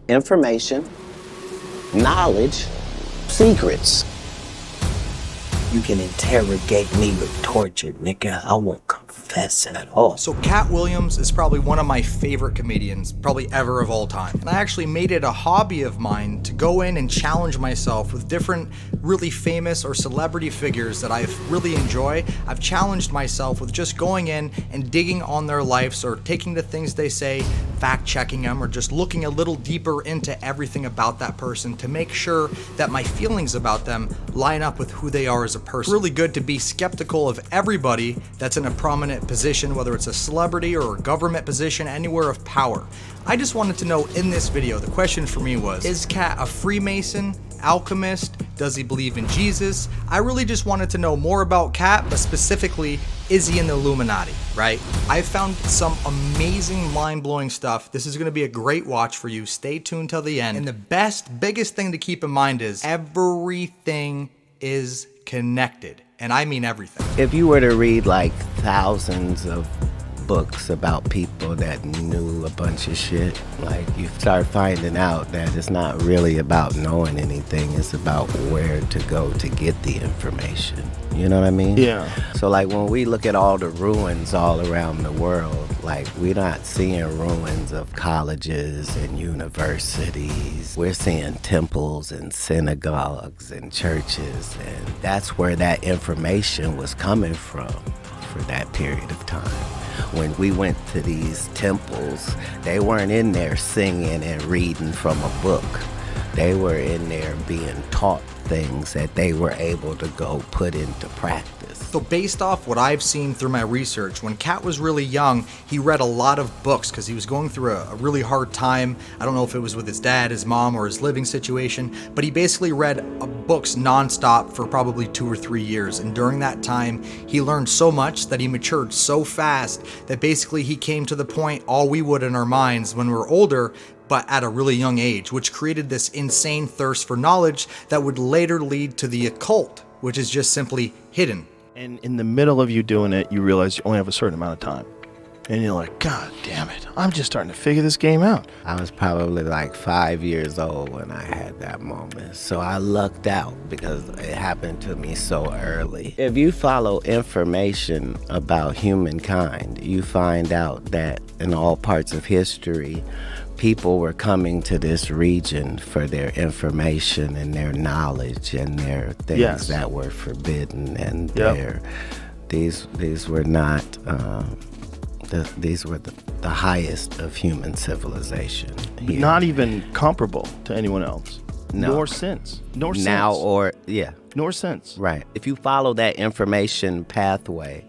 information, knowledge, secrets. You can interrogate me with torture, nigga. I won't confess at all. So Katt Willams is probably one of my favorite comedians, probably ever of all time. And I actually made it a hobby of mine to go in and challenge myself with different really famous or celebrity figures that I really enjoy. I've challenged myself with just going in and digging on their lives or taking the things they say, fact checking them, or just looking a little deeper into everything about that person to make sure that my feelings about them line up with who they are as a person. It's really good to be skeptical of everybody that's in a prominent position, whether it's a celebrity or a government position, anywhere of power. I just wanted to know in this video, the question for me was, is Katt a Freemason, alchemist? Does he believe in Jesus? I really just wanted to know more about Katt, but specifically, is he in the Illuminati, right? I found some amazing, mind-blowing stuff. This is gonna be a great watch for you. Stay tuned till the end. And the biggest thing to keep in mind is everything is connected. And I mean everything. If you were to read like thousands of books about people that knew a bunch of shit, like you start finding out that it's not really about knowing anything, it's about where to go to get the information. You know what I mean? Yeah. So like when we look at all the ruins all around the world, like we're not seeing ruins of colleges and universities. We're seeing temples and synagogues and churches, and that's where that information was coming from for that period of time. When we went to these temples, they weren't in there singing and reading from a book. They were in there being taught things that they were able to go put into practice. So based off what I've seen through my research, when Katt was really young, he read a lot of books because he was going through a really hard time. I don't know if it was with his dad, his mom, or his living situation, but he basically read books nonstop for probably 2 or 3 years. And during that time, he learned so much that he matured so fast that basically he came to the point all we would in our minds when we were older, but at a really young age, which created this insane thirst for knowledge that would later lead to the occult, which is just simply hidden. And in the middle of you doing it, you realize you only have a certain amount of time. And you're like, God damn it, I'm just starting to figure this game out. I was probably like 5 years old when I had that moment. So I lucked out because it happened to me so early. If you follow information about humankind, you find out that in all parts of history, people were coming to this region for their information and their knowledge and their things that were forbidden, and these were not these were the highest of human civilization here. Not even comparable to anyone else. No. Nor since. Nor since. Now or Nor since. Right. If you follow that information pathway,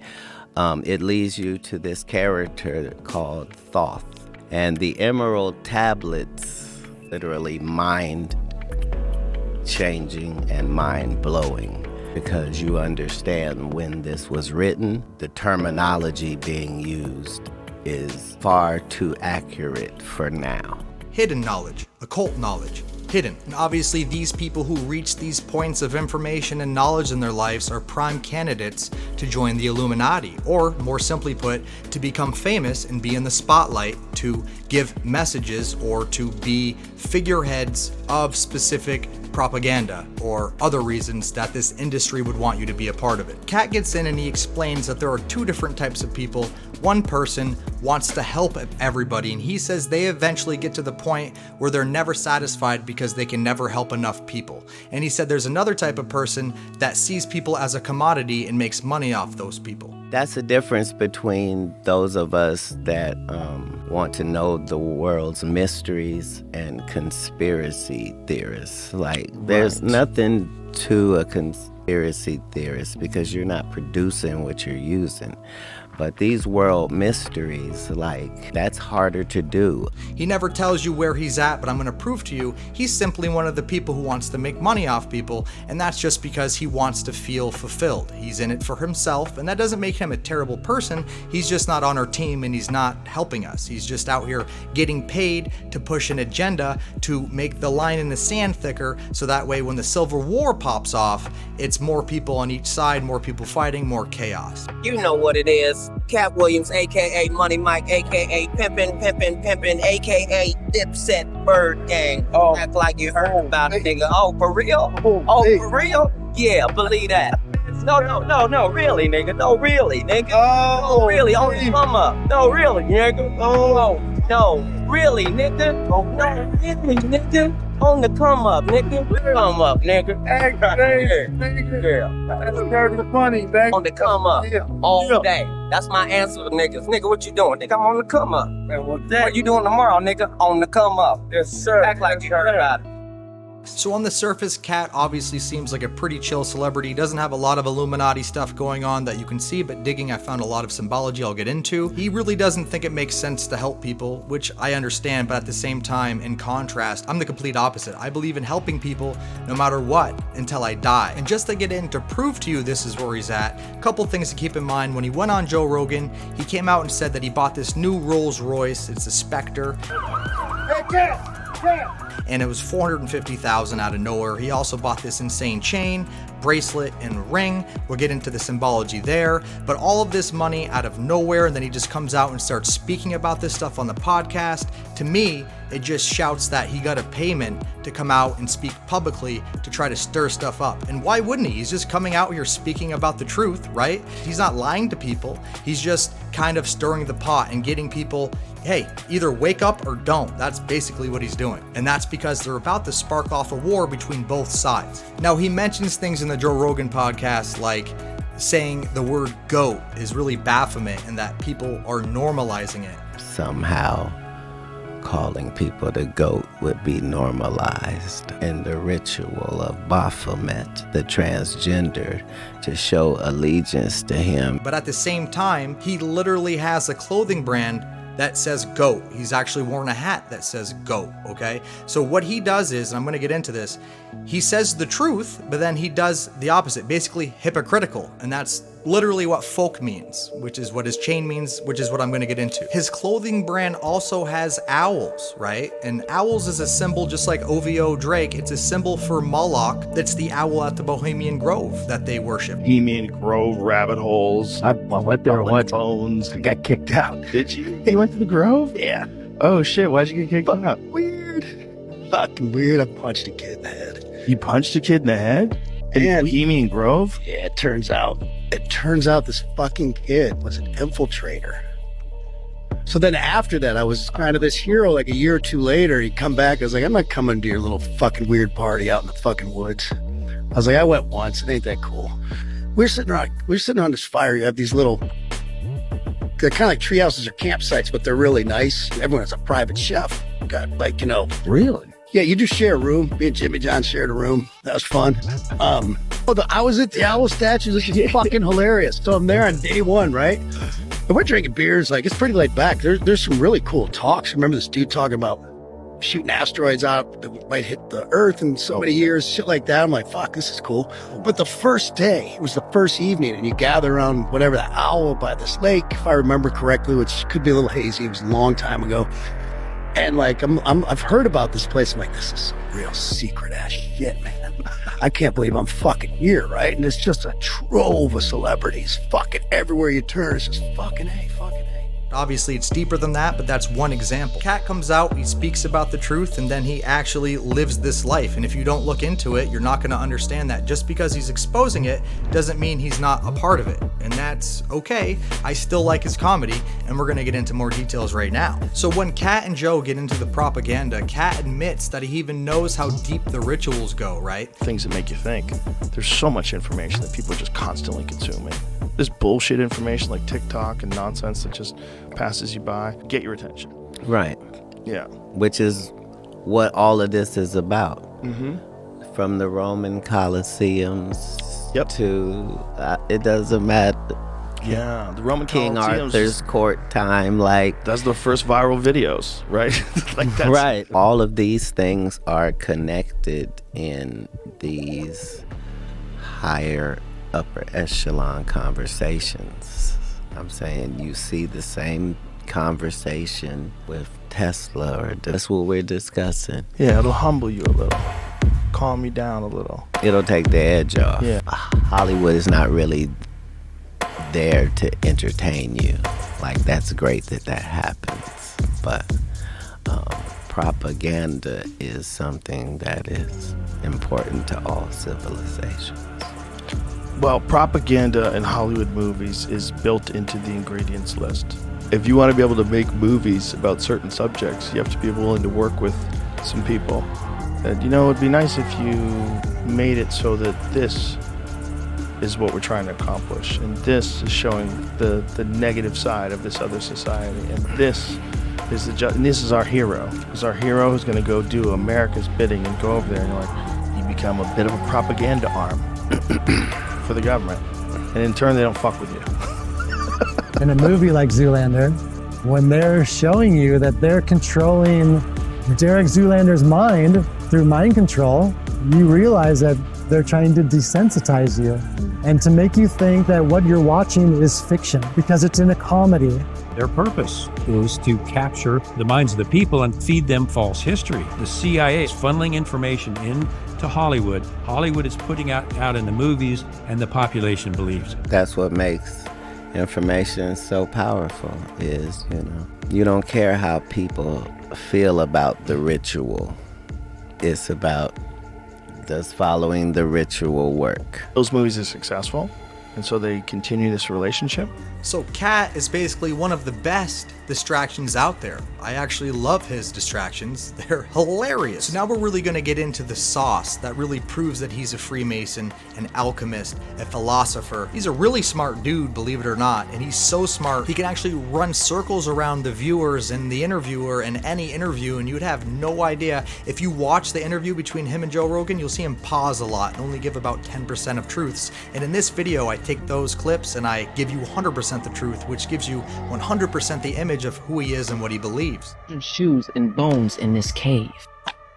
it leads you to this character called Thoth. And the emerald tablets, literally mind-changing and mind-blowing, because you understand when this was written, the terminology being used is far too accurate for now. Hidden knowledge, occult knowledge, hidden. And obviously these people who reach these points of information and knowledge in their lives are prime candidates to join the Illuminati, or more simply put, to become famous and be in the spotlight, to give messages or to be figureheads of specific propaganda or other reasons that this industry would want you to be a part of it. Katt gets in and he explains that there are 2 different types of people. One person wants to help everybody, and he says they eventually get to the point where they're never satisfied because they can never help enough people. And he said there's another type of person that sees people as a commodity and makes money off those people. That's the difference between those of us that want to know the world's mysteries and conspiracy theorists. Like, there's nothing to a conspiracy theorist because you're not producing what you're using. But these world mysteries, like, that's harder to do. He never tells you where he's at, but I'm going to prove to you he's simply one of the people who wants to make money off people, and that's just because he wants to feel fulfilled. He's in it for himself, and that doesn't make him a terrible person. He's just not on our team, and he's not helping us. He's just out here getting paid to push an agenda to make the line in the sand thicker, so that way when the Civil War pops off, it's more people on each side, more people fighting, more chaos. You know what it is. Williams, Katt Williams, aka Money Mike, aka Pimpin', aka Dipset Bird Gang. Oh. Act like you heard about it, nigga. Oh, for real? Oh, hey. for real? Yeah, believe that. No, really, nigga. No, really, nigga. Oh, No, really, on the come up. No, really, nigga. Oh, no, really, nigga. No, really, nigga. On the come up, nigga. Come up, nigga. Hey, that's very funny, man. On the come up. Yeah. All day. That's my answer to niggas. Nigga, what you doing? Nigga, I'm on the come up. Man, What you doing tomorrow, nigga? On the come up. Yes, sir. Act like you heard about it. So on the surface, Katt obviously seems like a pretty chill celebrity. He doesn't have a lot of Illuminati stuff going on that you can see, but digging, I found a lot of symbology I'll get into. He really doesn't think it makes sense to help people, which I understand, but at the same time, in contrast, I'm the complete opposite. I believe in helping people no matter what until I die. And just to get in to prove to you this is where he's at, a couple things to keep in mind. When he went on Joe Rogan, he came out and said that he bought this new Rolls Royce. It's a Spectre. Hey, Katt! And it was $450,000 out of nowhere. He also bought this insane chain, bracelet, and ring. We'll get into the symbology there, but all of this money out of nowhere, and then he just comes out and starts speaking about this stuff on the podcast. To me, it just shouts that he got a payment to come out and speak publicly to try to stir stuff up. And why wouldn't he? He's just coming out here speaking about the truth, right? He's not lying to people. He's just kind of stirring the pot and getting people, hey, either wake up or don't. That's basically what he's doing. And that's because they're about to spark off a war between both sides. Now, he mentions things in the Joe Rogan podcast like saying the word goat is really Baphomet and that people are normalizing it. Somehow, calling people the goat would be normalized in the ritual of Baphomet, the transgender, to show allegiance to him. But at the same time, he literally has a clothing brand that says GOAT. He's actually worn a hat that says GOAT, okay? So what he does is, and I'm gonna get into this, he says the truth, but then he does the opposite, basically hypocritical, and that's literally what folk means, which is what his chain means, which is what I'm gonna get into. His clothing brand also has owls, right? And owls is a symbol just like OVO Drake. It's a symbol for Moloch. That's the owl at the Bohemian Grove that they worship. Bohemian Grove rabbit holes. I went there once. Bones. I got kicked out. Did you? You went to the Grove? Yeah. Oh shit! Why'd you get kicked out? Weird. Fucking weird. I punched a kid in the head. You punched a kid in the head? In And- Bohemian Grove? Yeah, it turns out this fucking kid was an infiltrator. So then after that, I was kind of this hero. Like a year or two later, he'd come back. I was like, I'm not coming to your little fucking weird party out in the fucking woods. I was like, I went once. It ain't that cool. We're sitting on this fire. You have these little, they're kind of like tree houses or campsites, but they're really nice. Everyone has a private chef. Got like, you know. Really? Yeah, you do share a room. Me and Jimmy John shared a room. That was fun. I was at the owl statue. This is fucking hilarious. So I'm there on day one, right? And we're drinking beers. Like, it's pretty laid back. There's some really cool talks. I remember this dude talking about shooting asteroids out that might hit the Earth in so many years, shit like that. I'm like, fuck, this is cool. But the first day, it was the first evening, and you gather around whatever, the owl by this lake, if I remember correctly, which could be a little hazy. It was a long time ago. And like, I've heard about this place. I'm like, this is some real secret ass shit, man. I can't believe I'm fucking here, right? And it's just a trove of celebrities. Fucking everywhere you turn, it's just fucking A, fucking A. Obviously, it's deeper than that, but that's one example. Katt comes out, he speaks about the truth, and then he actually lives this life. And if you don't look into it, you're not going to understand that just because he's exposing it doesn't mean he's not a part of it. And that's okay. I still like his comedy, and we're going to get into more details right now. So when Katt and Joe get into the propaganda, Katt admits that he even knows how deep the rituals go, right? Things that make you think. There's so much information that people are just constantly consuming. This bullshit information like TikTok and nonsense that just passes you by. Get your attention. Right. Yeah. Which is what all of this is about. Mm-hmm. From the Roman Colosseums Yep. to, it doesn't matter, Yeah. The Roman King Colosseum's Arthur's court time, like, That's the first viral videos, right? Like that's right. All of these things are connected in these higher upper echelon conversations. I'm saying you see the same conversation with Tesla, or that's what we're discussing. Yeah, it'll humble you a little. Calm you down a little. It'll take the edge off. Yeah. Hollywood is not really there to entertain you. Like, that's great that that happens. But propaganda is something that is important to all civilizations. Well, propaganda in Hollywood movies is built into the ingredients list. If you want to be able to make movies about certain subjects, you have to be willing to work with some people. And, you know, it'd be nice if you made it so that this is what we're trying to accomplish, and this is showing the negative side of this other society, and this is and this is our hero. Is our hero who's going to go do America's bidding and go over there, and you're like, you become a bit of a propaganda arm for the government, and in turn they don't fuck with you. In a movie like Zoolander, when they're showing you that they're controlling Derek Zoolander's mind through mind control, you realize that they're trying to desensitize you and to make you think that what you're watching is fiction because it's in a comedy. Their purpose is to capture the minds of the people and feed them false history. The CIA is funneling information into Hollywood. Hollywood is putting out in the movies, and the population believes it. That's what makes information so powerful is, you don't care how people feel about the ritual. It's about does following the ritual work. Those movies are successful, and so they continue this relationship. So Katt is basically one of the best distractions out there. I actually love his distractions. They're hilarious. So now we're really going to get into the sauce that really proves that he's a Freemason, an alchemist, a philosopher. He's a really smart dude, believe it or not, and he's so smart he can actually run circles around the viewers and the interviewer in any interview, and you'd have no idea. If you watch the interview between him and Joe Rogan, you'll see him pause a lot and only give about 10% of truths. And in this video, I take those clips and I give you 100% the truth, which gives you 100% the image of who he is and what he believes. Shoes and bones in this cave.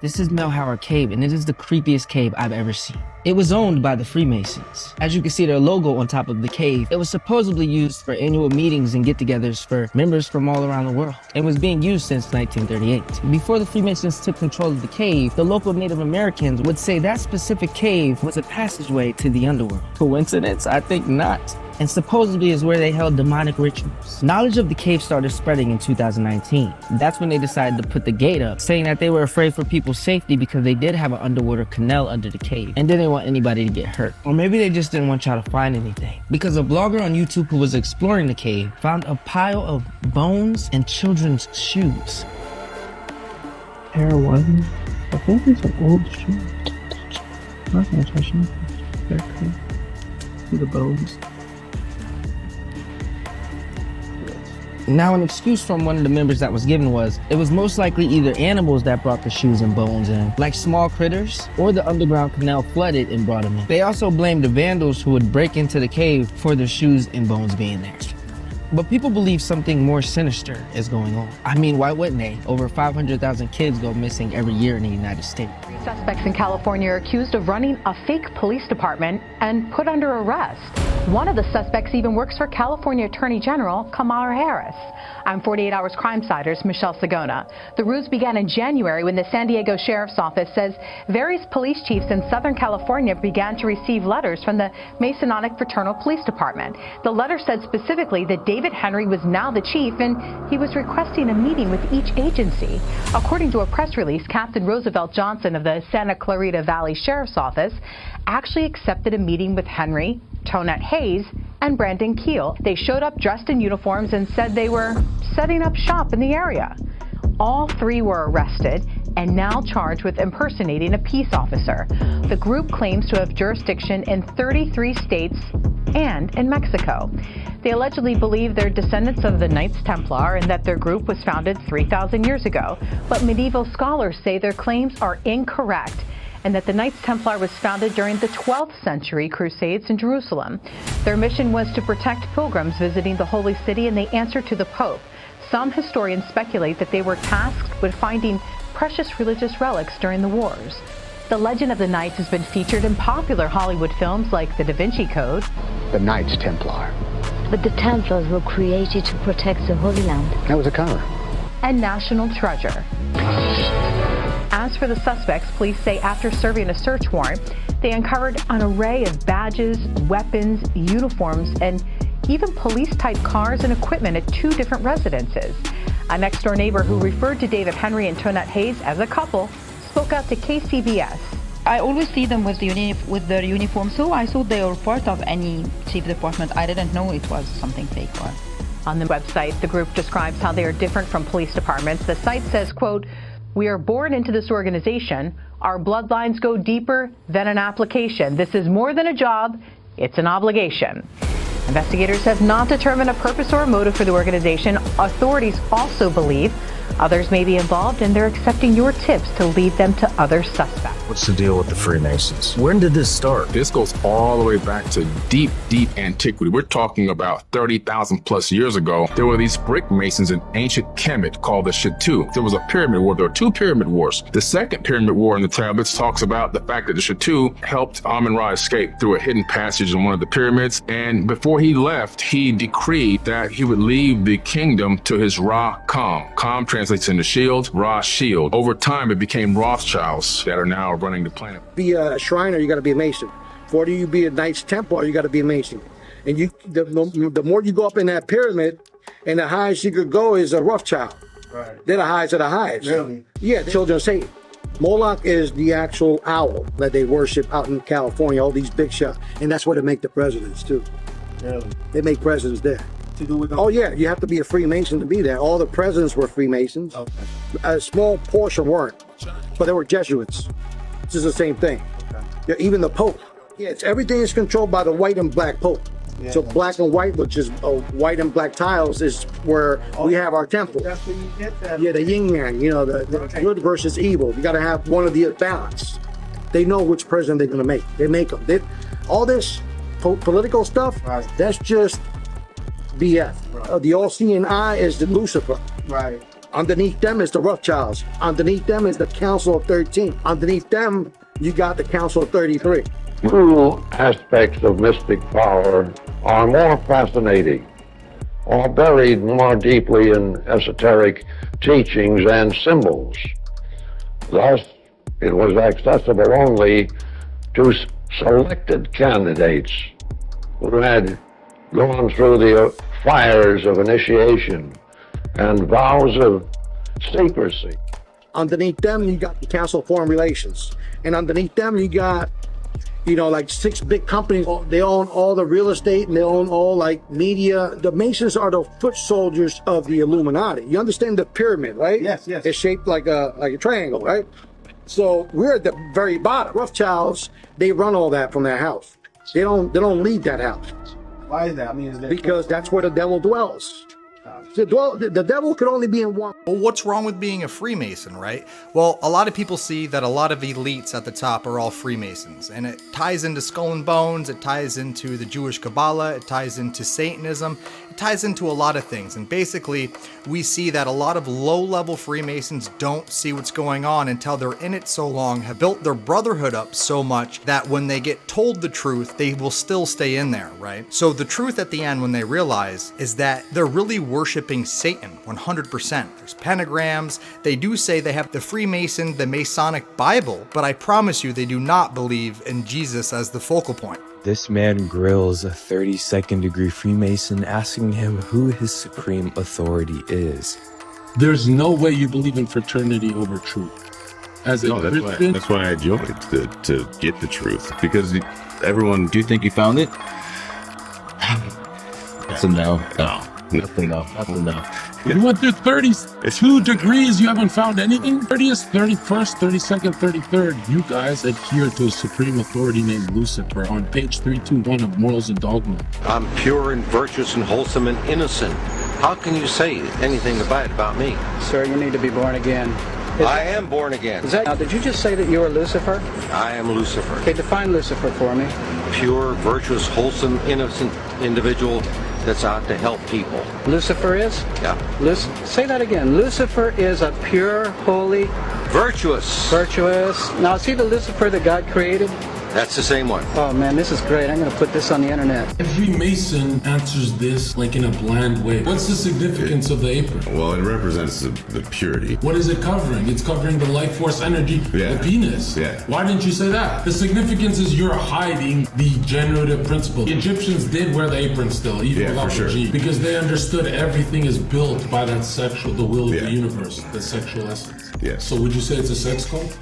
This is Melhauer Cave, and it is the creepiest cave I've ever seen. It was owned by the Freemasons. As you can see their logo on top of the cave, it was supposedly used for annual meetings and get-togethers for members from all around the world. It was being used since 1938. Before the Freemasons took control of the cave, the local Native Americans would say that specific cave was a passageway to the underworld. Coincidence? I think not. And supposedly is where they held demonic rituals. Knowledge of the cave started spreading in 2019. That's when they decided to put the gate up, saying that they were afraid for people's safety because they did have an underwater canal under the cave and didn't want anybody to get hurt. Or maybe they just didn't want y'all to find anything. Because a blogger on YouTube who was exploring the cave found a pile of bones and children's shoes. Pair one. I think these are old shoes. I'm not gonna touch them. They're cool. See the bones. Now, an excuse from one of the members that was given was, it was most likely either animals that brought the shoes and bones in, like small critters, or the underground canal flooded and brought them in. They also blamed the vandals who would break into the cave for the shoes and bones being there. But people believe something more sinister is going on. I mean, why wouldn't they? Over 500,000 kids go missing every year in the United States. 3 suspects in California are accused of running a fake police department and put under arrest. One of the suspects even works for California Attorney General Kamala Harris. I'm 48 Hours Crimesiders, Michelle Sagona. The ruse began in January when the San Diego Sheriff's Office says various police chiefs in Southern California began to receive letters from the Masonic Fraternal Police Department. The letter said specifically that David Henry was now the chief and he was requesting a meeting with each agency. According to a press release, Captain Roosevelt Johnson of the Santa Clarita Valley Sheriff's Office actually accepted a meeting with Henry, Tonette Hayes, and Brandon Keel. They showed up dressed in uniforms and said they were setting up shop in the area. All 3 were arrested and now charged with impersonating a peace officer. The group claims to have jurisdiction in 33 states and in Mexico. They allegedly believe they're descendants of the Knights Templar and that their group was founded 3,000 years ago. But medieval scholars say their claims are incorrect and that the Knights Templar was founded during the 12th century Crusades in Jerusalem. Their mission was to protect pilgrims visiting the Holy City, and they answered to the Pope. Some historians speculate that they were tasked with finding precious religious relics during the wars. The legend of the Knights has been featured in popular Hollywood films like The Da Vinci Code, The Knights Templar. But the Templars were created to protect the Holy Land. That was a cover. and National Treasure. As for the suspects, police say after serving a search warrant, they uncovered an array of badges, weapons, uniforms, and even police-type cars and equipment at 2 different residences. A next-door neighbor who referred to David Henry and Tonette Hayes as a couple spoke out to KCBS. I always see them with their uniform, so I thought they were part of any chief department. I didn't know it was something fake. On the website, the group describes how they are different from police departments. The site says, quote, "We are born into this organization. Our bloodlines go deeper than an application. This is more than a job, it's an obligation." Investigators have not determined a purpose or a motive for the organization. Authorities also believe others may be involved, and they're accepting your tips to lead them to other suspects. What's the deal with the Freemasons? When did this start? This goes all the way back to deep, deep antiquity. We're talking about 30,000 plus years ago. There were these brick masons in ancient Kemet called the Shattu. There was a pyramid war. There were 2 pyramid wars. The second pyramid war in the tablets talks about the fact that the Shattu helped Amun-Ra escape through a hidden passage in one of the pyramids. And before he left, he decreed that he would leave the kingdom to his Ra-Kam. Kam translates into shield, Ra shield. Over time, it became Rothschilds that are now running the planet. Be a Shriner, you got to be a Mason. Before you be a Knights Templar, you got to be a Mason. And the more you go up in that pyramid, and the highest you could go is a Rothschild. Right. They're the highest of the highest. Really? Yeah, the children of Satan. Moloch is the actual owl that they worship out in California, all these big shots. And that's where they make the presidents, too. Really? They make presidents there. To do with them? Oh, yeah, you have to be a Freemason to be there. All the presidents were Freemasons. Okay. A small portion weren't, but they were Jesuits. This is the same thing. Okay. Yeah, even the Pope. Yeah, everything is controlled by the white and black Pope. Yeah, so black and white, which is white and black tiles, is where we have our temple. That's where you get that. Yeah, the yin yang, you know, the good versus evil. You got to have one of the balance. They know which president they're going to make. They make them. All this political stuff, right, that's just BS. Right. The all-seeing eye is the Lucifer. Right. Underneath them is the Rothschilds. Underneath them is the Council of 13. Underneath them, you got the Council of 33. True aspects of mystic power are more fascinating, or buried more deeply in esoteric teachings and symbols. Thus, it was accessible only to selected candidates who had gone through the fires of initiation and vows of secrecy. Underneath them, you got the Council of Foreign Relations. And underneath them, you got, you know, like 6 big companies. They own all the real estate and they own all like media. The Masons are the foot soldiers of the Illuminati. You understand the pyramid, right? Yes, yes. It's shaped like a triangle, right? So we're at the very bottom. Rothschilds, they run all that from their house. They don't leave that house. Why is that? I mean, because that's where the devil dwells. The devil could only be in one. Well, what's wrong with being a Freemason, right? Well, a lot of people see that a lot of elites at the top are all Freemasons, and it ties into Skull and Bones, it ties into the Jewish Kabbalah, it ties into Satanism, it ties into a lot of things. And basically, we see that a lot of low-level Freemasons don't see what's going on until they're in it so long, have built their brotherhood up so much that when they get told the truth, they will still stay in there, right? So the truth at the end, when they realize, is that they're really worshiping Satan 100%. There's pentagrams. They do say they have the Freemason, the Masonic Bible, but I promise you they do not believe in Jesus as the focal point. This man grills a 32nd degree Freemason, asking him who his supreme authority is. There's no way you believe in fraternity over truth. That's why I joined, to get the truth, because everyone. Do you think you found it? That's a no. No. Nothing no. You went through 32 degrees, you haven't found anything? 30th, 31st, 32nd, 33rd, you guys adhere to a supreme authority named Lucifer on page 321 of Morals and Dogma. I'm pure and virtuous and wholesome and innocent. How can you say anything bad about me? Sir, you need to be born again. I am born again. Now, did you just say that you are Lucifer? I am Lucifer. Okay, define Lucifer for me. Pure, virtuous, wholesome, innocent individual that's out to help people. Lucifer is? Yeah. Say that again. Lucifer is a pure, holy... Virtuous. Virtuous. Now, is he the Lucifer that God created? That's the same one. Oh man, this is great. I'm going to put this on the internet. Every Mason answers this like in a bland way. What's the significance of the apron? Well, it represents the purity. What is it covering? It's covering the life force energy, the penis. Yeah. Why didn't you say that? The significance is you're hiding the generative principle. The Egyptians did wear the apron still, even without the G, because they understood everything is built by that sexual, the will of the universe, the sexual essence. Yeah. So would you say it's a sex cult?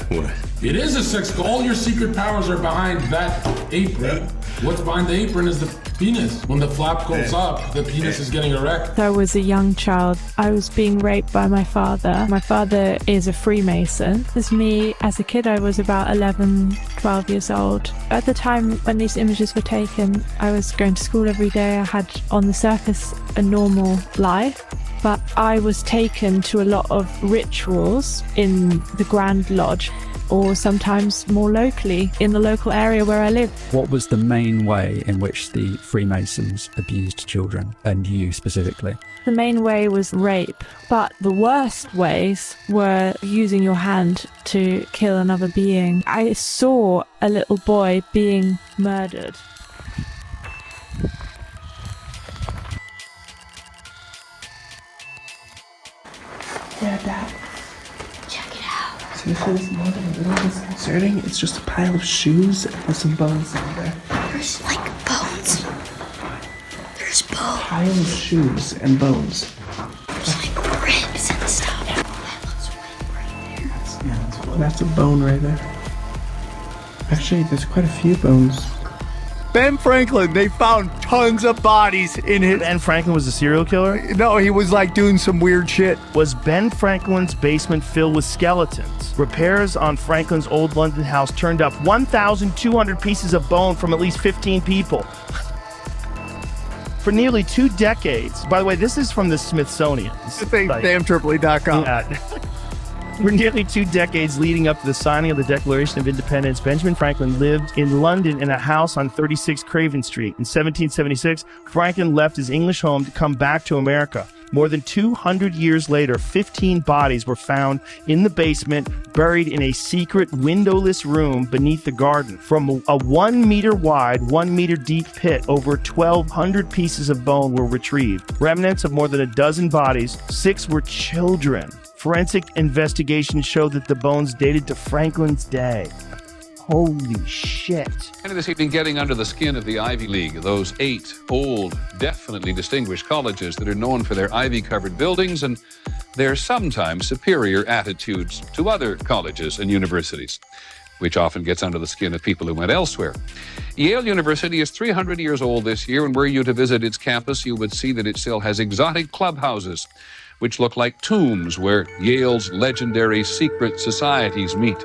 What? It is a sex cult. All your secret powers are behind that apron. What's behind the apron is the penis. When the flap goes up, the penis is getting erect. I was a young child. I was being raped by my father. My father is a Freemason. As me, as a kid, I was about 11, 12 years old. At the time when these images were taken, I was going to school every day. I had, on the surface, a normal life. But I was taken to a lot of rituals in the Grand Lodge, or sometimes more locally in the local area where I live. What was the main way in which the Freemasons abused children, and you specifically? The main way was rape, but the worst ways were using your hand to kill another being. I saw a little boy being murdered. Yeah, Dad. Check it out. So this is more than a little disconcerting. It's just a pile of shoes with some bones in there. There's like bones. There's bones. A pile of shoes and bones. There's like ribs and stuff. That looks way right there. That's a bone right there. Actually, there's quite a few bones. Ben Franklin, they found tons of bodies in his... Ben Franklin was a serial killer? No, he was like doing some weird shit. Was Ben Franklin's basement filled with skeletons? Repairs on Franklin's old London house turned up 1,200 pieces of bone from at least 15 people. For nearly 2 decades. By the way, this is from the Smithsonian. Damntripoli.com. Yeah. For nearly 2 decades leading up to the signing of the Declaration of Independence, Benjamin Franklin lived in London in a house on 36 Craven Street. In 1776, Franklin left his English home to come back to America. More than 200 years later, 15 bodies were found in the basement, buried in a secret windowless room beneath the garden. From a 1 meter wide, 1 meter deep pit, over 1,200 pieces of bone were retrieved. Remnants of more than a dozen bodies, 6 were children. Forensic investigations showed that the bones dated to Franklin's day. Holy shit. And this evening, getting under the skin of the Ivy League, those 8 old, definitely distinguished colleges that are known for their ivy-covered buildings and their sometimes superior attitudes to other colleges and universities, which often gets under the skin of people who went elsewhere. Yale University is 300 years old this year, and were you to visit its campus, you would see that it still has exotic clubhouses, which look like tombs where Yale's legendary secret societies meet.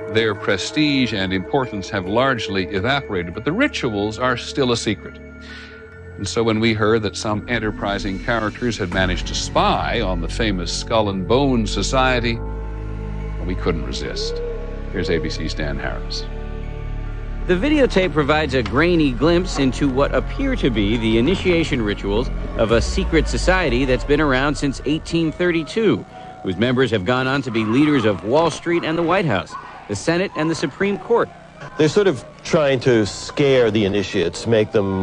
Their prestige and importance have largely evaporated, but the rituals are still a secret. And so when we heard that some enterprising characters had managed to spy on the famous Skull and Bone Society, well, we couldn't resist. Here's ABC's Dan Harris. The videotape provides a grainy glimpse into what appear to be the initiation rituals of a secret society that's been around since 1832, whose members have gone on to be leaders of Wall Street and the White House, the Senate and the Supreme Court. They're sort of trying to scare the initiates, make them,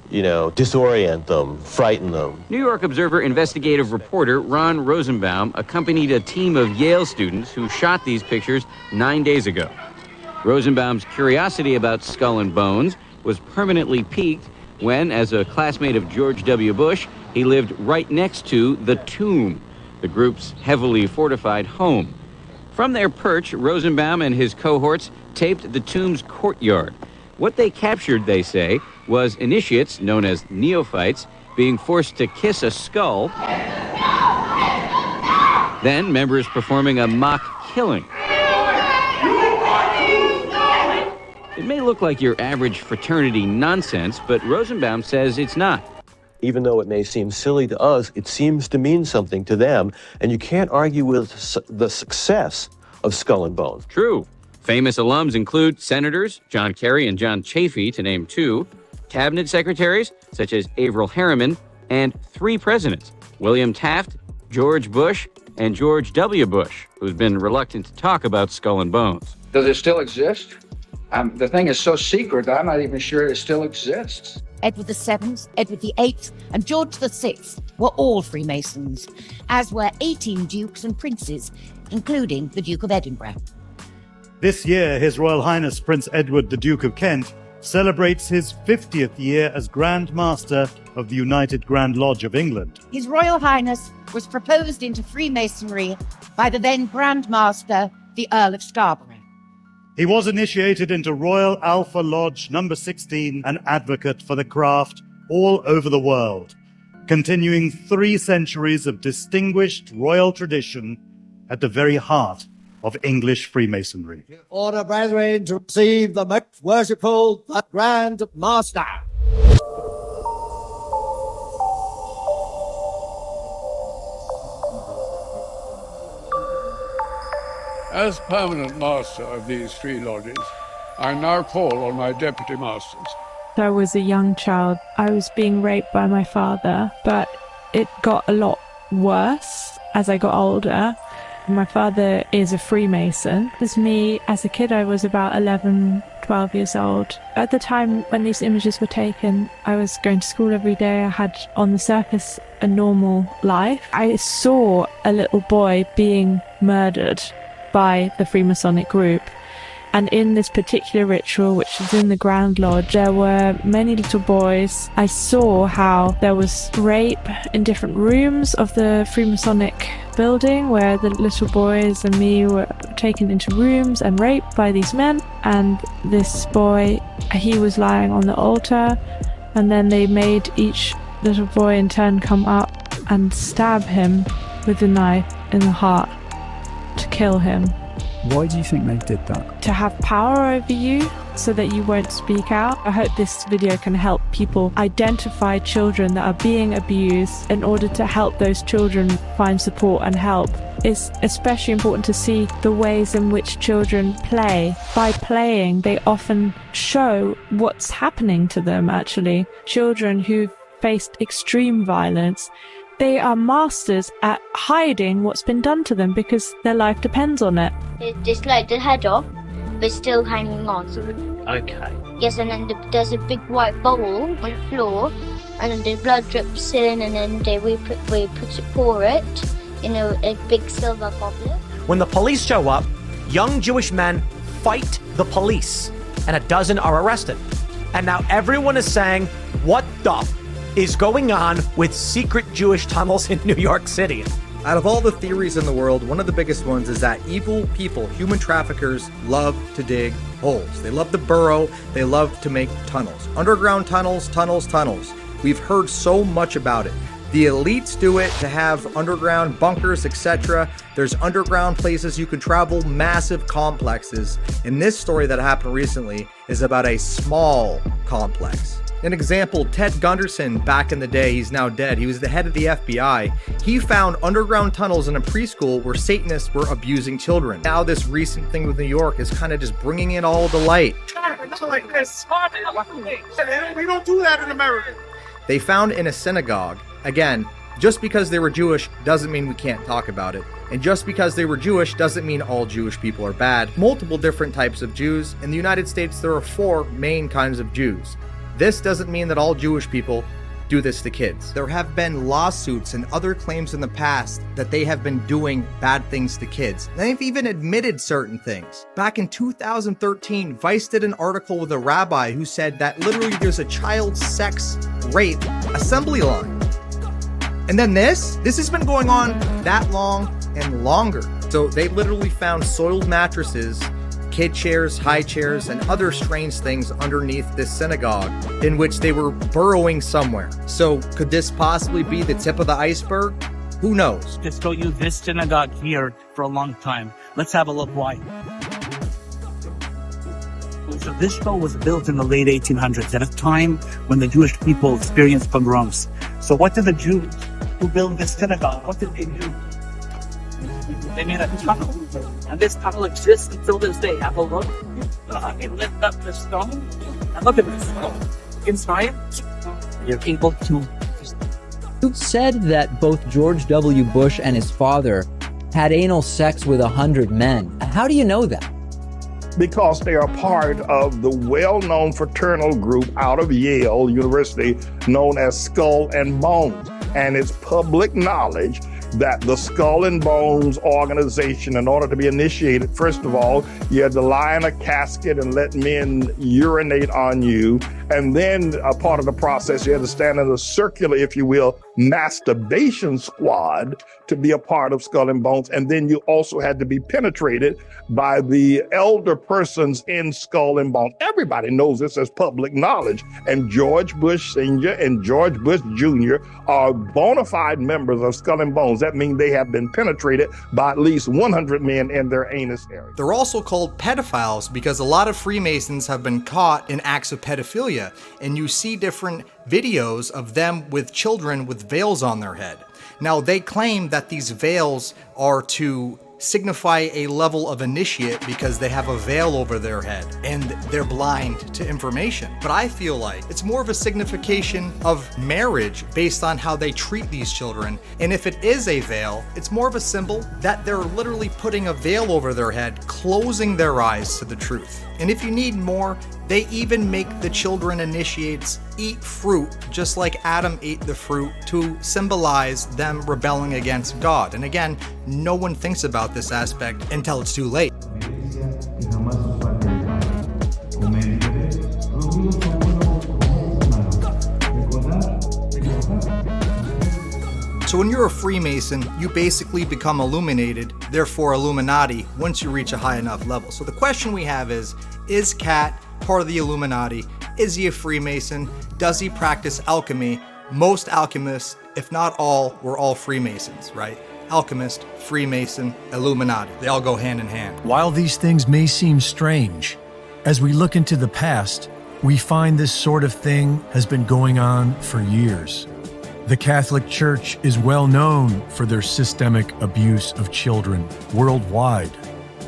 disorient them, frighten them. New York Observer investigative reporter Ron Rosenbaum accompanied a team of Yale students who shot these pictures 9 days ago. Rosenbaum's curiosity about Skull and Bones was permanently piqued when, as a classmate of George W. Bush, he lived right next to the Tomb, the group's heavily fortified home. From their perch, Rosenbaum and his cohorts taped the Tomb's courtyard. What they captured, they say, was initiates, known as neophytes, being forced to kiss a skull, then members performing a mock killing. It may look like your average fraternity nonsense, but Rosenbaum says it's not. Even though it may seem silly to us, it seems to mean something to them, and you can't argue with the success of Skull and Bones. True. Famous alums include senators John Kerry and John Chafee, to name 2, cabinet secretaries such as Averell Harriman, and 3 presidents, William Taft, George Bush, and George W. Bush, who's been reluctant to talk about Skull and Bones. Does it still exist? The thing is so secret that I'm not even sure it still exists. Edward VII, Edward VIII, and George VI were all Freemasons, as were 18 dukes and princes, including the Duke of Edinburgh. This year, His Royal Highness Prince Edward, the Duke of Kent, celebrates his 50th year as Grand Master of the United Grand Lodge of England. His Royal Highness was proposed into Freemasonry by the then Grand Master, the Earl of Scarborough. He was initiated into Royal Alpha Lodge number 16, an advocate for the craft all over the world, continuing 3 centuries of distinguished royal tradition at the very heart of English Freemasonry. Order, brethren, to receive the most worshipful, the Grand Master. As permanent master of these 3 lodges, I now call on my deputy masters. I was a young child. I was being raped by my father, but it got a lot worse as I got older. My father is a Freemason. As me, as a kid, I was about 11, 12 years old. At the time when these images were taken, I was going to school every day. I had, on the surface, a normal life. I saw a little boy being murdered by the Freemasonic group. And in this particular ritual, which is in the Grand Lodge, there were many little boys. I saw how there was rape in different rooms of the Freemasonic building, where the little boys and me were taken into rooms and raped by these men. And this boy, he was lying on the altar, and then they made each little boy in turn come up and stab him with a knife in the heart to kill him. Why do you think they did that? To have power over you so that you won't speak out. I hope this video can help people identify children that are being abused in order to help those children find support and help. It's especially important to see the ways in which children play. By playing, they often show what's happening to them, actually. Children who've faced extreme violence, they are masters at hiding what's been done to them because their life depends on it. It just like the head off, but still hanging on. Okay. Yes, and then there's a big white bowl on the floor, and then the blood drips in, and then we pour it in a big silver goblet. When the police show up, young Jewish men fight the police, and a dozen are arrested. And now everyone is saying, what the is going on with secret Jewish tunnels in New York City? Out of all the theories in the world, one of the biggest ones is that evil people, human traffickers, love to dig holes. They love to burrow. They love to make tunnels. Underground tunnels, tunnels, tunnels. We've heard so much about it. The elites do it to have underground bunkers, etc. There's underground places you can travel, massive complexes. And this story that happened recently is about a small complex. An example, Ted Gunderson, back in the day, he's now dead, he was the head of the FBI. He found underground tunnels in a preschool where Satanists were abusing children. Now this recent thing with New York is kind of just bringing it all to light. Like this. We don't do that in America. They found in a synagogue. Again, just because they were Jewish doesn't mean we can't talk about it. And just because they were Jewish doesn't mean all Jewish people are bad. Multiple different types of Jews. In the United States, there are 4 main kinds of Jews. This doesn't mean that all Jewish people do this to kids. There have been lawsuits and other claims in the past that they have been doing bad things to kids. They've even admitted certain things. Back in 2013, Vice did an article with a rabbi who said that literally there's a child sex rape assembly line. And then this has been going on that long and longer. So they literally found soiled mattresses, kid chairs, high chairs, and other strange things underneath this synagogue in which they were burrowing somewhere. So could this possibly be the tip of the iceberg? Who knows? Just don't use this synagogue here for a long time. Let's have a look why. So this show was built in the late 1800s at a time when the Jewish people experienced pogroms. So what did the Jews who built this synagogue, what did they do? They made a tunnel, and this tunnel exists until this day. Have a look. You lift up the stone, and look at this. Inside, you're able to. You said that both George W. Bush and his father had anal sex with 100 men. How do you know that? because they are part of the well-known fraternal group out of Yale University known as Skull and Bones. And it's public knowledge that the Skull and Bones organization, in order to be initiated, first of all, you had to lie in a casket and let men urinate on you. And then a part of the process, you had to stand in a circular, if you will, masturbation squad to be a part of Skull and Bones. And then you also had to be penetrated by the elder persons in Skull and Bones. Everybody knows this as public knowledge. And George Bush Sr. and George Bush Jr. are bona fide members of Skull and Bones. That means they have been penetrated by at least 100 men in their anus area. They're also called pedophiles because a lot of Freemasons have been caught in acts of pedophilia, and you see different videos of them with children with veils on their head. Now, they claim that these veils are to signify a level of initiate because they have a veil over their head and they're blind to information. But I feel like it's more of a signification of marriage based on how they treat these children. And if it is a veil, it's more of a symbol that they're literally putting a veil over their head, closing their eyes to the truth. And if you need more, they even make the children initiates eat fruit, just like Adam ate the fruit, to symbolize them rebelling against God. And again, no one thinks about this aspect until it's too late. So when you're a Freemason, you basically become illuminated, therefore Illuminati, once you reach a high enough level. So the question we have is Katt part of the Illuminati? Is he a Freemason? Does he practice alchemy? Most alchemists, if not all, were all Freemasons, right? Alchemist, Freemason, Illuminati. They all go hand in hand. While these things may seem strange, as we look into the past, we find this sort of thing has been going on for years. The Catholic Church is well known for their systemic abuse of children worldwide,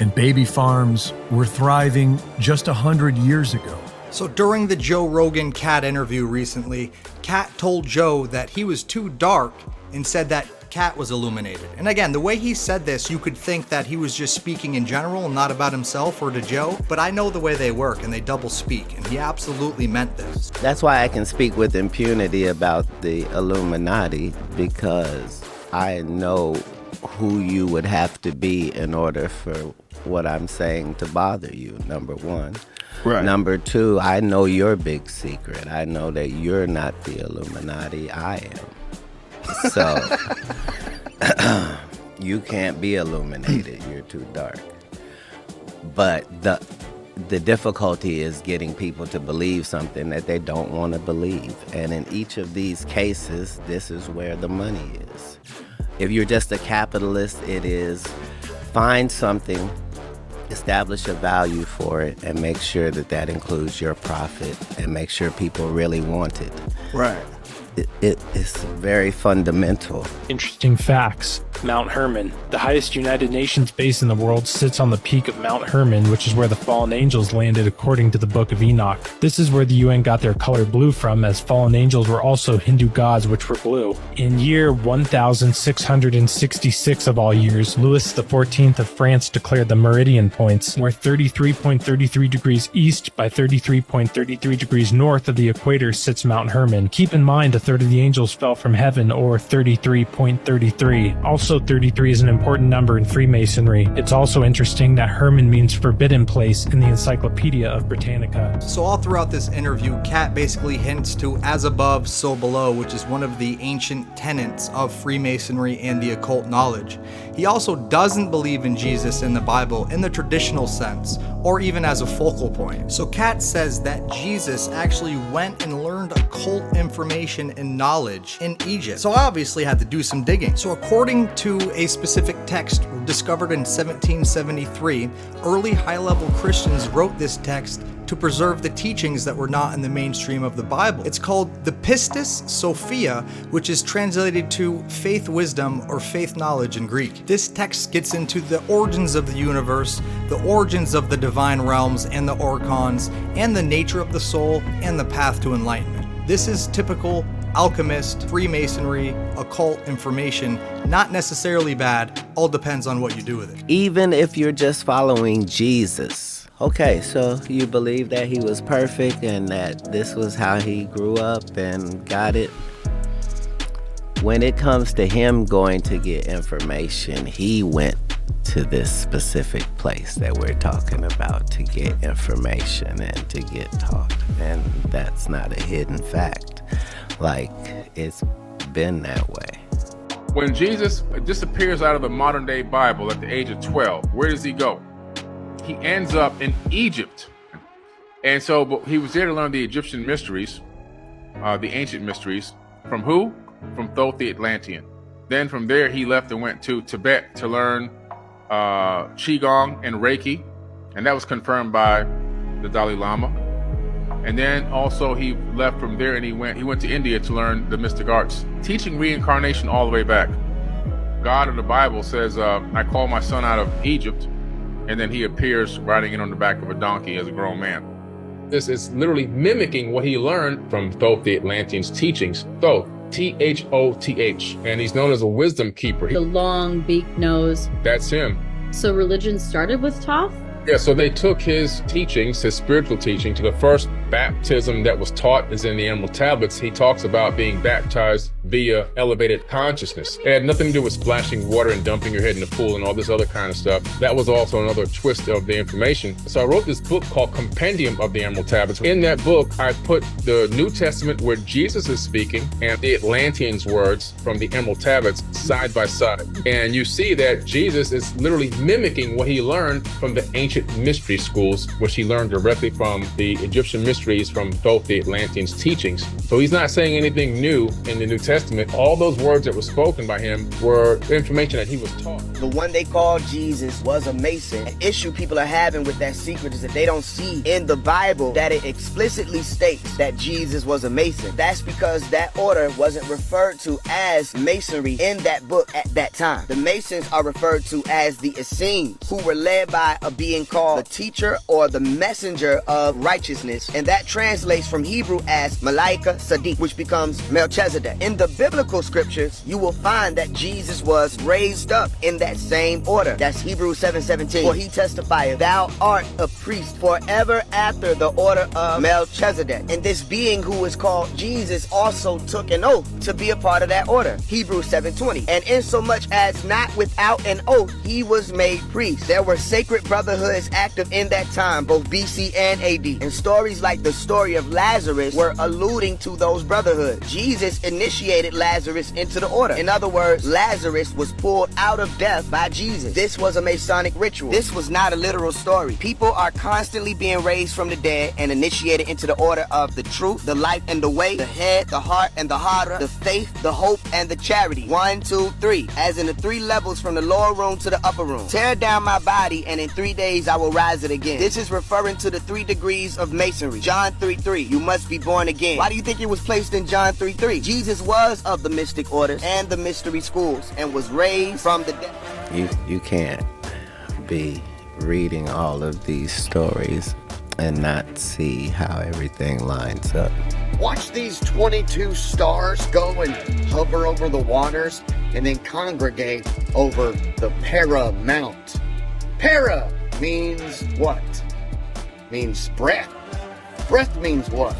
and baby farms were thriving just 100 years ago. So during the Joe Rogan Katt interview recently, Katt told Joe that he was too dark and said that Katt was illuminated. And again, the way he said this, you could think that he was just speaking in general and not about himself or to Joe, but I know the way they work and they double speak, and he absolutely meant this. That's why I can speak with impunity about the Illuminati, because I know who you would have to be in order for what I'm saying to bother you, number one. Right. Number two, I know your big secret. I know that you're not the Illuminati, I am. So, you can't be illuminated, you're too dark. But the difficulty is getting people to believe something that they don't want to believe. And in each of these cases, this is where the money is. If you're just a capitalist, it is find something, establish a value for it, and make sure that that includes your profit, and make sure people really want it. Right. It's very fundamental. Interesting facts. Mount Hermon, the highest United Nations base in the world, sits on the peak of Mount Hermon, which is where the fallen angels landed according to the Book of Enoch. This is where the UN got their color blue from, as fallen angels were also Hindu gods which were blue. In year 1666 of all years, Louis XIV of France declared the meridian points, where 33.33 degrees east by 33.33 degrees north of the equator sits Mount Hermon. Keep in mind, a third of the angels fell from heaven, or 33.33. Also, 33 is an important number in Freemasonry. It's also interesting that Herman means forbidden place in the Encyclopedia of Britannica. So all throughout this interview, Katt basically hints to as above, so below, which is one of the ancient tenets of Freemasonry and the occult knowledge. He also doesn't believe in Jesus in the Bible in the traditional sense, or even as a focal point. So Katt says that Jesus actually went and learned occult information and knowledge in Egypt. So I obviously had to do some digging. So according to a specific text discovered in 1773, early high-level Christians wrote this text to preserve the teachings that were not in the mainstream of the Bible. It's called the Pistis Sophia, which is translated to faith wisdom or faith knowledge in Greek. This text gets into the origins of the universe, the origins of the divine realms and the orcons, and the nature of the soul and the path to enlightenment. This is typical alchemist, Freemasonry, occult information, not necessarily bad, all depends on what you do with it. Even if you're just following Jesus, Okay, so you believe that he was perfect and that this was how he grew up and got it? When it comes to him going to get information, he went to this specific place that we're talking about to get information and to get taught. And that's not a hidden fact. Like, it's been that way. When Jesus disappears out of the modern day Bible at the age of 12, where does he go? He ends up in Egypt. And so he was there to learn the Egyptian mysteries, the ancient mysteries. From who? From Thoth the Atlantean. Then from there, he left and went to Tibet to learn Qigong and Reiki. And that was confirmed by the Dalai Lama. And then also he left from there and he went to India to learn the mystic arts, teaching reincarnation all the way back. God in the Bible says, I called my son out of Egypt, and then he appears riding in on the back of a donkey as a grown man. This is literally mimicking what he learned from Thoth the Atlantean's teachings. Thoth, T-H-O-T-H, and he's known as a wisdom keeper. The long beak nose. That's him. So religion started with Thoth? Yeah, so they took his teachings, his spiritual teaching, to the first baptism that was taught is in the Emerald Tablets. He talks about being baptized via elevated consciousness. It had nothing to do with splashing water and dumping your head in the pool and all this other kind of stuff. That was also another twist of the information. So I wrote this book called Compendium of the Emerald Tablets. In that book, I put the New Testament where Jesus is speaking and the Atlanteans' words from the Emerald Tablets side by side. And you see that Jesus is literally mimicking what he learned from the ancient mystery schools, which he learned directly from the Egyptian mysteries from Thoth the Atlantean's teachings. So he's not saying anything new in the New Testament. All those words that were spoken by him were information that he was taught. The one they called Jesus was a Mason. An issue people are having with that secret is that they don't see in the Bible that it explicitly states that Jesus was a Mason. That's because that order wasn't referred to as Masonry in that book at that time. The Masons are referred to as the Essenes, who were led by a being called the teacher or the messenger of righteousness, and that translates from Hebrew as Malaika Sadiq, which becomes Melchizedek. In the biblical scriptures, you will find that Jesus was raised up in that same order. That's Hebrews 7:17. For he testifieth, thou art a priest forever after the order of Melchizedek. And this being who is called Jesus also took an oath to be a part of that order. Hebrews 7:20. And insomuch as not without an oath, he was made priest. There were sacred brotherhoods active in that time, both BC and AD. And stories like the story of Lazarus were alluding to those brotherhoods. Jesus initiated Lazarus into the order. In other words, Lazarus was pulled out of death by Jesus. This was a Masonic ritual. This was not a literal story. People are constantly being raised from the dead and initiated into the order of the truth, the life and the way, the head, the heart and the hara, the faith, the hope and the charity. 1, 2, 3. As in the 3 levels from the lower room to the upper room. Tear down my body and in 3 days I will rise it again. This is referring to the 3 degrees of Masonry. John 3:3. You must be born again. Why do you think it was placed in John 3:3? Jesus was of the mystic orders and the mystery schools and was raised from the dead. You can't be reading all of these stories and not see how everything lines up. Watch these 22 stars go and hover over the waters and then congregate over the Para Mount. Para means what? Means breath. Breath means what?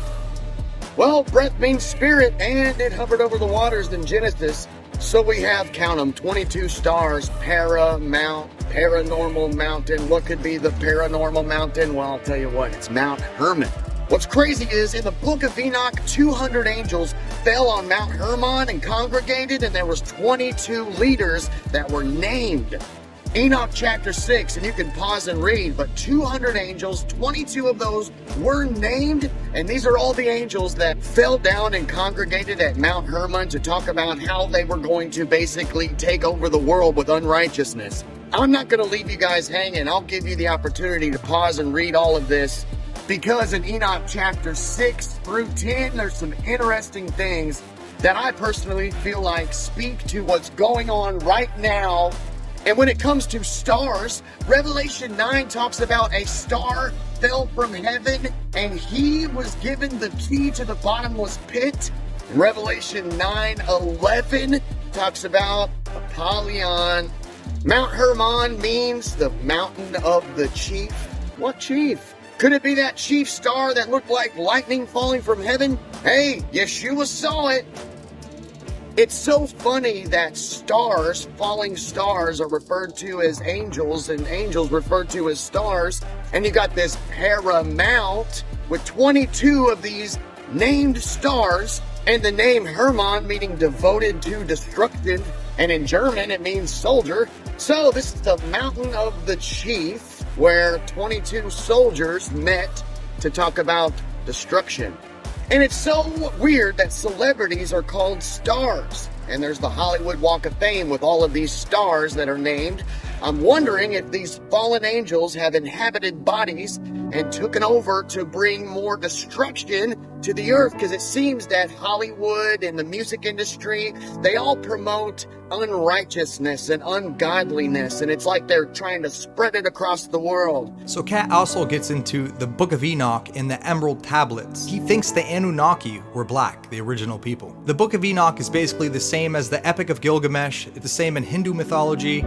Well, breath means spirit, and it hovered over the waters in Genesis. So we have, count them, 22 stars, Para Mount, Paranormal Mountain. What could be the Paranormal Mountain? Well, I'll tell you what, it's Mount Hermon. What's crazy is in the book of Enoch, 200 angels fell on Mount Hermon and congregated, and there was 22 leaders that were named. Enoch chapter 6, and you can pause and read, but 200 angels, 22 of those were named, and these are all the angels that fell down and congregated at Mount Hermon to talk about how they were going to basically take over the world with unrighteousness. I'm not going to leave you guys hanging. I'll give you the opportunity to pause and read all of this, because in Enoch chapter 6 through 10, there's some interesting things that I personally feel like speak to what's going on right now. And when it comes to stars, Revelation 9 talks about a star fell from heaven and he was given the key to the bottomless pit. Revelation 9:11 talks about Apollyon. Mount Hermon means the mountain of the chief. What chief? Could it be that chief star that looked like lightning falling from heaven? Hey, Yeshua saw it. It's so funny that stars, falling stars, are referred to as angels and angels referred to as stars. And you got this paramount with 22 of these named stars and the name Herman meaning devoted to destruction. And in German, it means soldier. So this is the mountain of the chief where 22 soldiers met to talk about destruction. And it's so weird that celebrities are called stars. And there's the Hollywood Walk of Fame with all of these stars that are named. I'm wondering if these fallen angels have inhabited bodies and taken over to bring more destruction to the earth, because it seems that Hollywood and the music industry, they all promote unrighteousness and ungodliness, and it's like they're trying to spread it across the world. So Katt also gets into the Book of Enoch and the Emerald Tablets. He thinks the Anunnaki were black, the original people. The Book of Enoch is basically the same as the Epic of Gilgamesh. It's the same in Hindu mythology,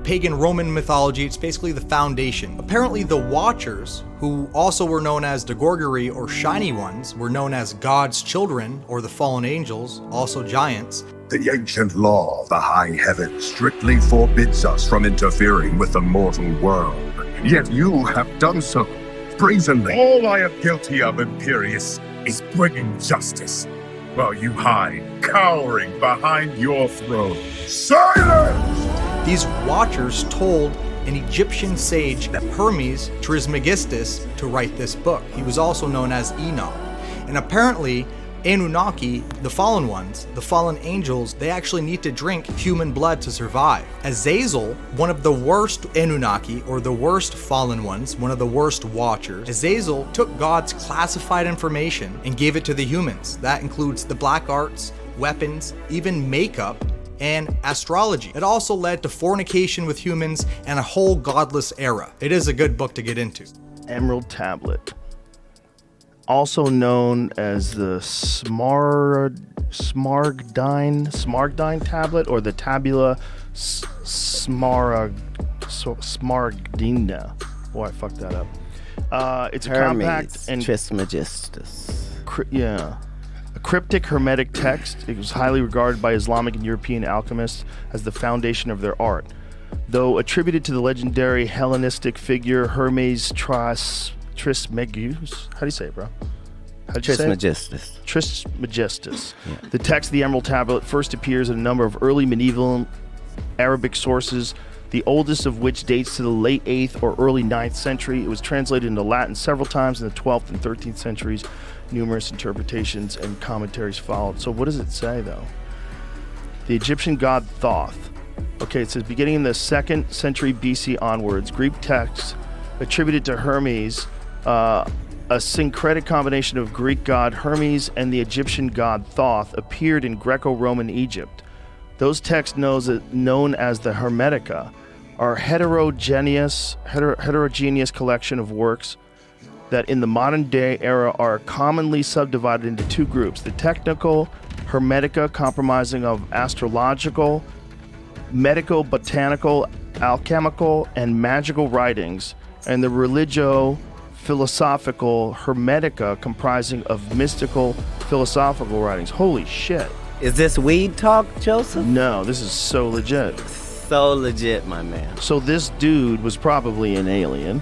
pagan Roman mythology. It's basically the foundation. Apparently the Watchers, who also were known as the Gorgori or Shiny Ones, were known as God's children or the fallen angels, also giants. The ancient law of the high heaven strictly forbids us from interfering with the mortal world. Yet you have done so brazenly. All I am guilty of, Imperius, is bringing justice, while you hide, cowering behind your throne. Silence! These Watchers told an Egyptian sage Hermes Trismegistus to write this book. He was also known as Enoch. And apparently, Anunnaki, the fallen ones, the fallen angels, they actually need to drink human blood to survive. Azazel, one of the worst Anunnaki, or the worst fallen ones, one of the worst Watchers, Azazel took God's classified information and gave it to the humans. That includes the black arts, weapons, even makeup, and astrology. It also led to fornication with humans and a whole godless era. It is a good book to get into. Emerald Tablet, also known as the Smaragdine Tablet, or the Tabula Smaragdina. Oh, I fucked that up. It's a Hermes compact and Trismegistus. A cryptic Hermetic text. It was highly regarded by Islamic and European alchemists as the foundation of their art. Though attributed to the legendary Hellenistic figure Hermes Trismegistus. How do you say it, bro? Trismegistus. Trismegistus. Yeah. The text of the Emerald Tablet first appears in a number of early medieval Arabic sources, the oldest of which dates to the late 8th or early 9th century. It was translated into Latin several times in the 12th and 13th centuries. Numerous interpretations and commentaries followed. So what does it say, though? The Egyptian god Thoth. Okay, it says beginning in the 2nd century BC onwards, Greek texts attributed to Hermes, a syncretic combination of Greek god Hermes and the Egyptian god Thoth, appeared in Greco-Roman Egypt. Those texts known as the Hermetica are heterogeneous collection of works that in the modern day era are commonly subdivided into two groups: the technical Hermetica, comprising of astrological, medico-botanical, alchemical, and magical writings, and the religio-philosophical Hermetica, comprising of mystical philosophical writings. Holy shit. Is this weed talk, Joseph? No, this is so legit. So legit, my man. So this dude was probably an alien.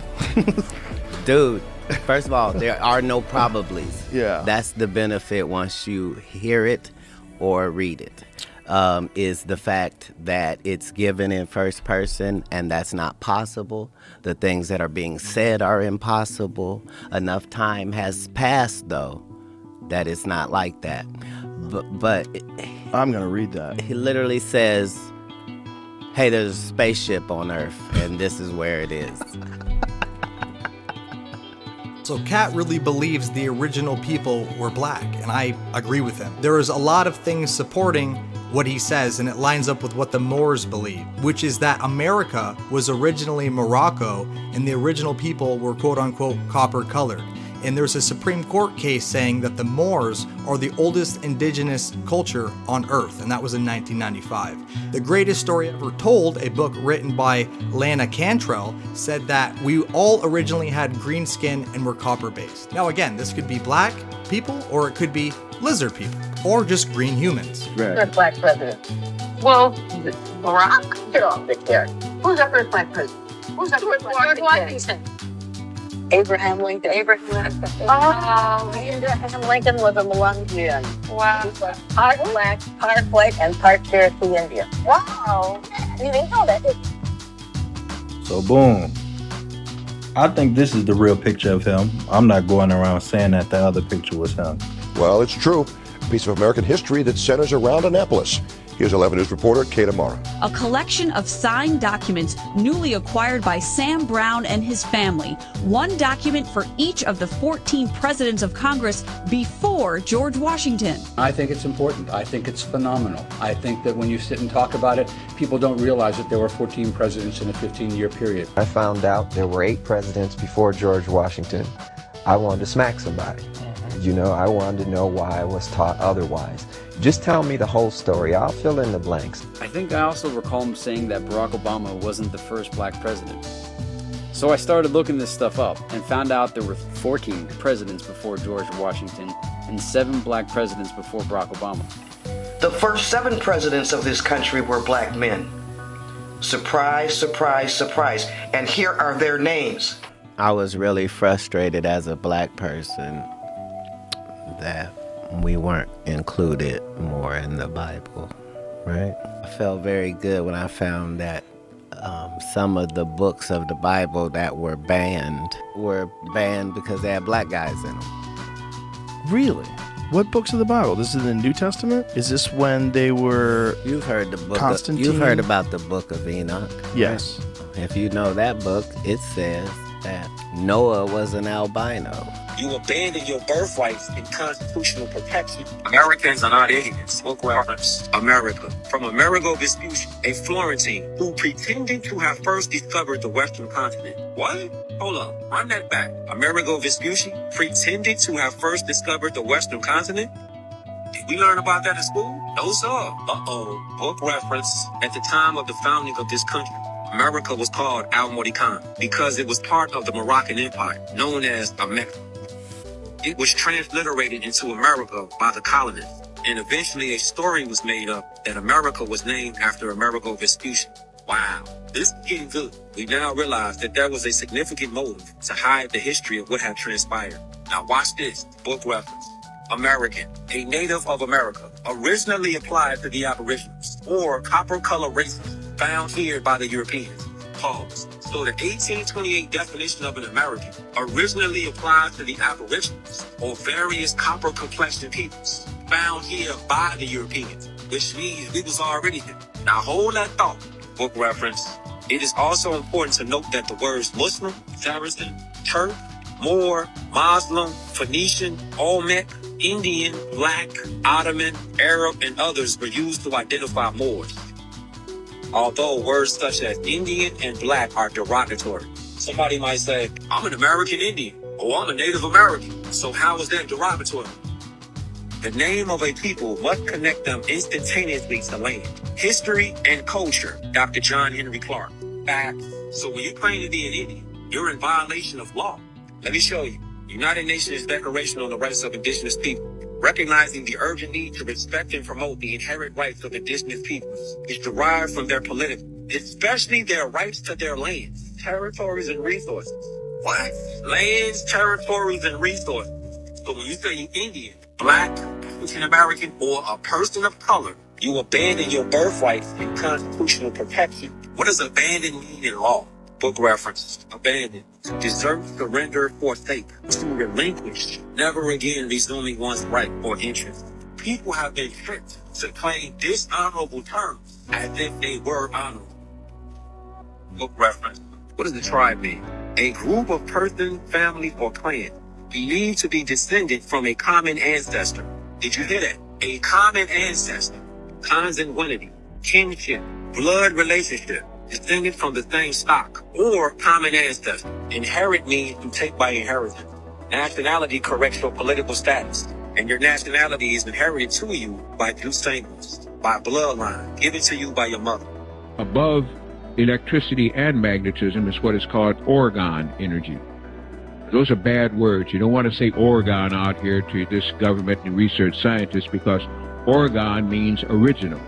Dude, first of all, there are no probablys. Yeah. That's the benefit once you hear it or read it, is the fact that it's given in first person, and that's not possible. The things that are being said are impossible. Enough time has passed, though, that it's not like that. But I'm going to read that. He literally says, hey, there's a spaceship on Earth, and this is where it is. So Katt really believes the original people were black, and I agree with him. There is a lot of things supporting what he says, and it lines up with what the Moors believe, which is that America was originally Morocco, and the original people were quote-unquote copper-colored. And there's a Supreme Court case saying that the Moors are the oldest indigenous culture on Earth, and that was in 1995. The Greatest Story Ever Told, a book written by Lana Cantrell, said that we all originally had green skin and were copper-based. Now again, this could be black people, or it could be lizard people, or just green humans. First black president. Well, Barack? Get off the chair. Who's our first black president? Who's our first black president? Abraham Lincoln. Abraham Lincoln. Oh, Abraham Lincoln was a Melungian. Wow. He was part black, part white, and part Cherokee Indian. Wow. You didn't know that, did you? So boom. I think this is the real picture of him. I'm not going around saying that the other picture was him. Well, it's true. A piece of American history that centers around Annapolis. Here's 11 News reporter Katt Willams. A collection of signed documents newly acquired by Sam Brown and his family. One document for each of the 14 presidents of Congress before George Washington. I think it's important. I think it's phenomenal. I think that when you sit and talk about it, people don't realize that there were 14 presidents in a 15-year period. I found out there were 8 presidents before George Washington. I wanted to smack somebody. You know, I wanted to know why I was taught otherwise. Just tell me the whole story. I'll fill in the blanks. I think I also recall him saying that Barack Obama wasn't the first black president. So I started looking this stuff up and found out there were 14 presidents before George Washington and 7 black presidents before Barack Obama. The first 7 presidents of this country were black men. Surprise, surprise, surprise. And here are their names. I was really frustrated as a black person that we weren't included more in the Bible, right? I felt very good when I found that some of the books of the Bible that were banned because they had black guys in them. Really? What books of the Bible? This is in the New Testament? Is this when they were You've heard the book Constantine? You've heard about the book of Enoch. Yes. Right? If you know that book, it says that Noah was an albino. You abandon your birthrights and constitutional protection. Americans are not idiots. Book reference, America. From Amerigo Vespucci, a Florentine who pretended to have first discovered the Western continent. What? Hold on, run that back. Amerigo Vespucci pretended to have first discovered the Western continent? Did we learn about that in school? No, sir. Uh-oh. Book reference, at the time of the founding of this country, America was called Al-Morocan because it was part of the Morocan Empire, known as America. It was transliterated into America by the colonists, and eventually a story was made up that America was named after Amerigo Vespucci. Wow, this is getting good. We now realize that there was a significant motive to hide the history of what had transpired. Now watch this, book reference. American, a native of America, originally applied to the Aboriginals, or copper-colored races, found here by the Europeans. Pause. So the 1828 definition of an American originally applied to the Aboriginals, or various copper-complexioned peoples, found here by the Europeans, which means we was already here. Now hold that thought. Book reference. It is also important to note that the words Muslim, Saracen, Turk, Moor, Muslim, Phoenician, Olmec, Indian, Black, Ottoman, Arab, and others were used to identify Moors. Although words such as Indian and Black are derogatory. Somebody might say, I'm an American Indian, or I'm a Native American. So how is that derogatory? The name of a people must connect them instantaneously to land, history, and culture. Dr. John Henry Clark. Facts. So when you claim to be an Indian, you're in violation of law. Let me show you. United Nations Declaration on the Rights of Indigenous People. Recognizing the urgent need to respect and promote the inherent rights of indigenous peoples is derived from their political, especially their rights to their lands, territories, and resources. What? Lands, territories, and resources. So when you say you're Indian, Black, African American, or a person of color, you abandon your birthrights and constitutional protection. What does abandon mean in law? Book reference. Abandon. To desert, surrender, forsake. To relinquish. Never again resuming one's right or interest. People have been tricked to claim dishonorable terms as if they were honorable. Book reference. What does the tribe mean? A group of person, family, or clan believed to be descended from a common ancestor. Did you hear that? A common ancestor. Consanguinity, kinship, blood relationship. Descended from the same stock or common ancestor. Inherit means to take by inheritance. Nationality corrects your political status, and your nationality is inherited to you by descent, by bloodline, given to you by your mother. Above electricity and magnetism is what is called orgone energy. Those are bad words. You don't want to say orgone out here to this government and research scientists, because orgone means original.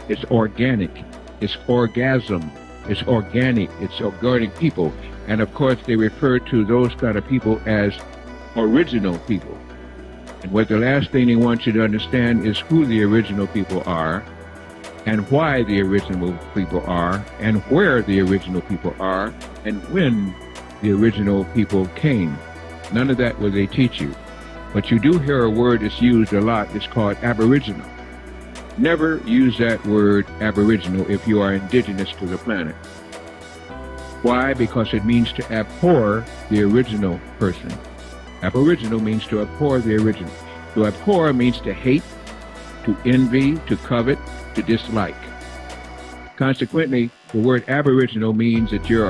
It's organic. It's orgasm. It's organic. It's organic people. And of course, they refer to those kind of people as original people. And what the last thing they want you to understand is who the original people are, and why the original people are, and where the original people are, and when the original people came. None of that will they teach you. But you do hear a word that's used a lot. It's called aboriginal. Never use that word aboriginal if you are indigenous to the planet. Why? Because it means to abhor the original person. Aboriginal means to abhor the original. To abhor means to hate, to envy, to covet, to dislike. Consequently, the word aboriginal means that you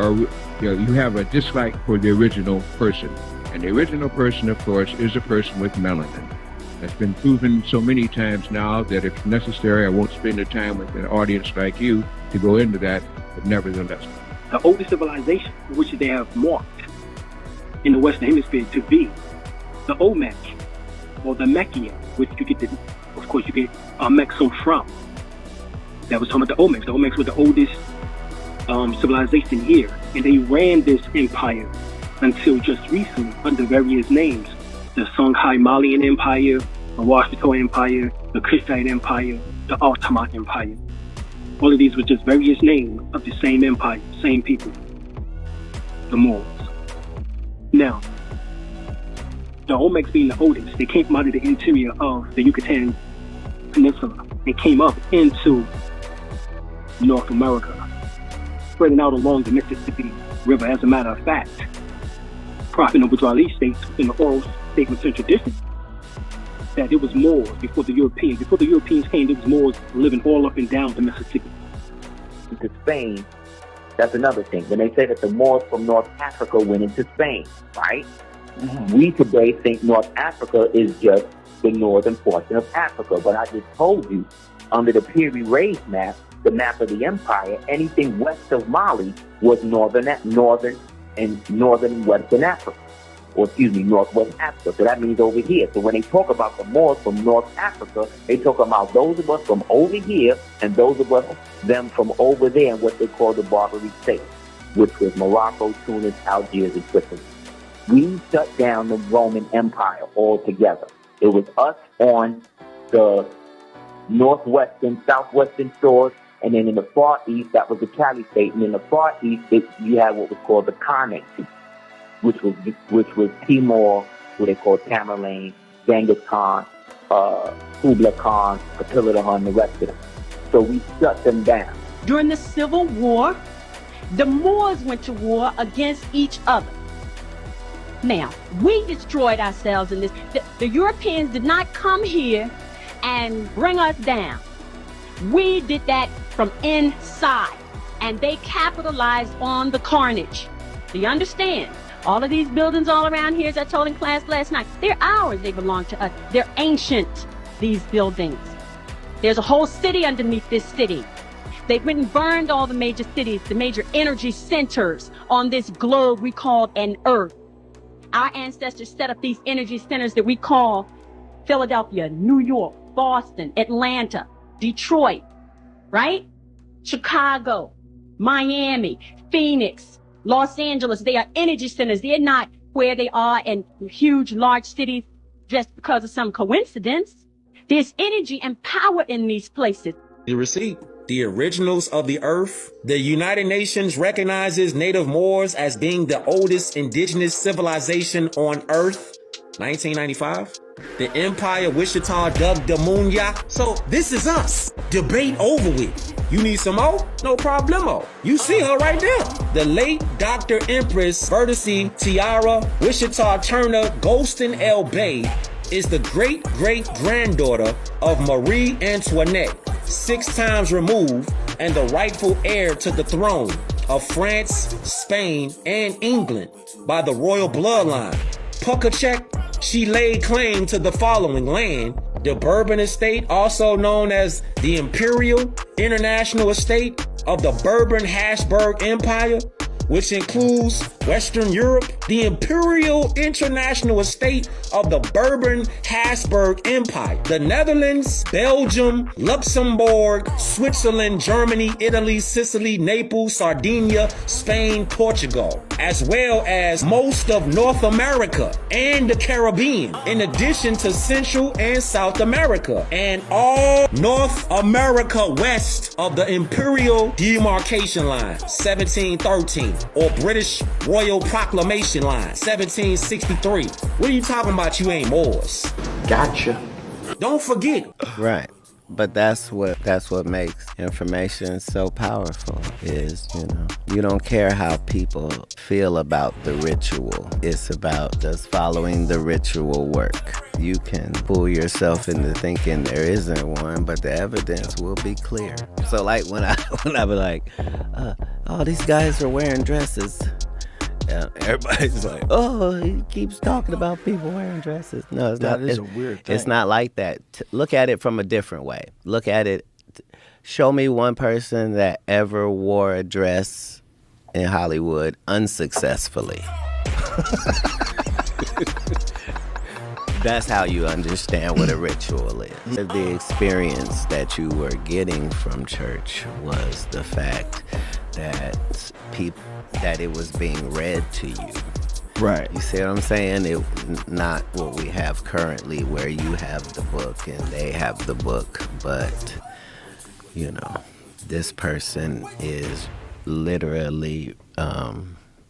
have a dislike for the original person. And the original person, of course, is a person with melanin. That's been proven so many times now that if necessary, I won't spend the time with an audience like you to go into that, but nevertheless. The oldest civilization, which they have marked in the Western Hemisphere to be the Olmec, or the Mechia, which you get, Mexum from. That was talking about the Olmecs. The Olmecs were the oldest civilization here, and they ran this empire until just recently under various names: the Songhai Malian Empire, the Washito Empire, the Kushite Empire, the Ottoman Empire. All of these were just various names of the same empire, same people, the Moors. Now, the Olmecs being the oldest, they came out of the interior of the Yucatan Peninsula and came up into North America, spreading out along the Mississippi River. As a matter of fact, Prophet Noble Ali states in the oral statements and tradition that it was Moors before the Europeans. Before the Europeans came, there was Moors living all up and down the Mississippi. Into Spain, that's another thing. When they say that the Moors from North Africa went into Spain, right? Mm-hmm. We today think North Africa is just the northern portion of Africa. But I just told you, under the Piri Reis map, the map of the empire, anything west of Mali was northern and western Africa. Or northwest Africa. So that means over here. So when they talk about the Moors from North Africa, they talk about those of us from over here and those of us, them from over there in what they call the Barbary States, which was Morocco, Tunis, Algiers, and Switzerland. We shut down the Roman Empire altogether. It was us on the northwestern, southwestern shores, and then in the far east, that was the Caliphate, and in the far east, you had what was called the Khanate, which was Timor, what they call Tamerlane, Genghis Khan, Kublai Khan, Attila the Hun, the rest of them. So we shut them down. During the Civil War, the Moors went to war against each other. Now, we destroyed ourselves in this. The Europeans did not come here and bring us down. We did that from inside, and they capitalized on the carnage. Do you understand? All of these buildings all around here, as I told in class last night, they're ours. They belong to us. They're ancient, these buildings. There's a whole city underneath this city. They've went and burned all the major cities, the major energy centers on this globe we call an earth. Our ancestors set up these energy centers that we call Philadelphia, New York, Boston, Atlanta, Detroit, right? Chicago, Miami, Phoenix, Los Angeles. They are energy centers. They're not where they are in huge, large cities just because of some coincidence. There's energy and power in these places. The receipt. The originals of the earth. The United Nations recognizes Native Moors as being the oldest indigenous civilization on earth. 1995. The Empire Wichita dug the Munya. So this is us. Debate over with. You need some more? No problemo. You see her right there. The late Dr. Empress Vertice Tiara Wichita Turner Golston L. Bay is the great-great-granddaughter of Marie Antoinette, 6 times removed, and the rightful heir to the throne of France, Spain, and England by the royal bloodline. Puckachek, she laid claim to the following land: the Bourbon Estate, also known as the Imperial International Estate of the Bourbon-Habsburg Empire, which includes Western Europe, the Imperial International Estate of the Bourbon-Habsburg Empire, the Netherlands, Belgium, Luxembourg, Switzerland, Germany, Italy, Sicily, Naples, Sardinia, Spain, Portugal, as well as most of North America and the Caribbean, in addition to Central and South America, and all North America west of the Imperial Demarcation Line, 1713, or British Royal Proclamation Line, 1763. What are you talking about? You ain't Moors. Gotcha. Don't forget. Right. But that's what makes information so powerful is, you don't care how people feel about the ritual. It's about just following the ritual work. You can fool yourself into thinking there isn't one, but the evidence will be clear. So like when I be like, oh, these guys are wearing dresses. Everybody's like, oh, he keeps talking about people wearing dresses. No, it's not. That is a weird thing. It's not like that. Look at it from a different way. Look at it. Show me one person that ever wore a dress in Hollywood unsuccessfully. That's how you understand what a ritual is. The experience that you were getting from church was the fact that it was being read to you. Right. You see what I'm saying? It not what we have currently, where you have the book and they have the book, but this person is literally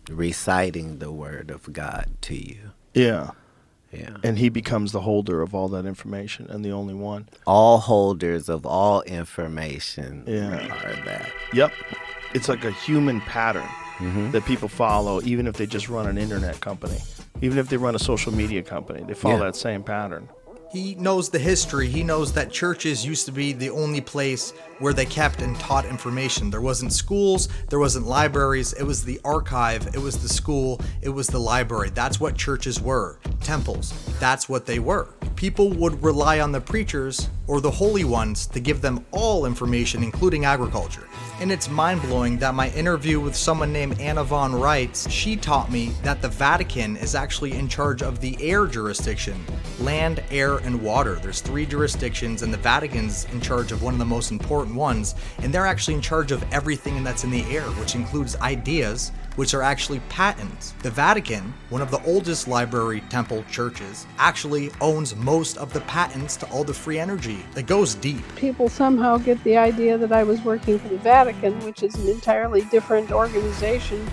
reciting the word of God to you. Yeah. Yeah. And he becomes the holder of all that information and the only one. All holders of all information are that. Yep. It's like a human pattern that people follow, even if they just run an internet company, even if they run a social media company, they follow that same pattern. He knows the history. He knows that churches used to be the only place where they kept and taught information. There wasn't schools, there wasn't libraries, it was the archive, it was the school, it was the library. That's what churches were. Temples, that's what they were. People would rely on the preachers or the holy ones to give them all information, including agriculture. And it's mind-blowing that my interview with someone named Anna Von Reitz, she taught me that the Vatican is actually in charge of the air jurisdiction, land, air, and water. There's 3 jurisdictions, and the Vatican's in charge of one of the most important ones, and they're actually in charge of everything that's in the air, which includes ideas, which are actually patents. The Vatican, one of the oldest library temple churches, actually owns most of the patents to all the free energy. It goes deep. People somehow get the idea that I was working for the Vatican, which is an entirely different organization.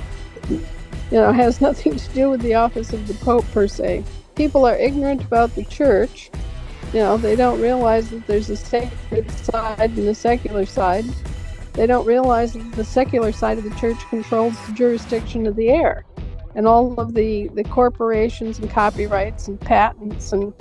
Has nothing to do with the office of the Pope per se. People are ignorant about the church. They don't realize that there's a sacred side and a secular side. They don't realize that the secular side of the church controls the jurisdiction of the air. And all of the corporations and copyrights and patents and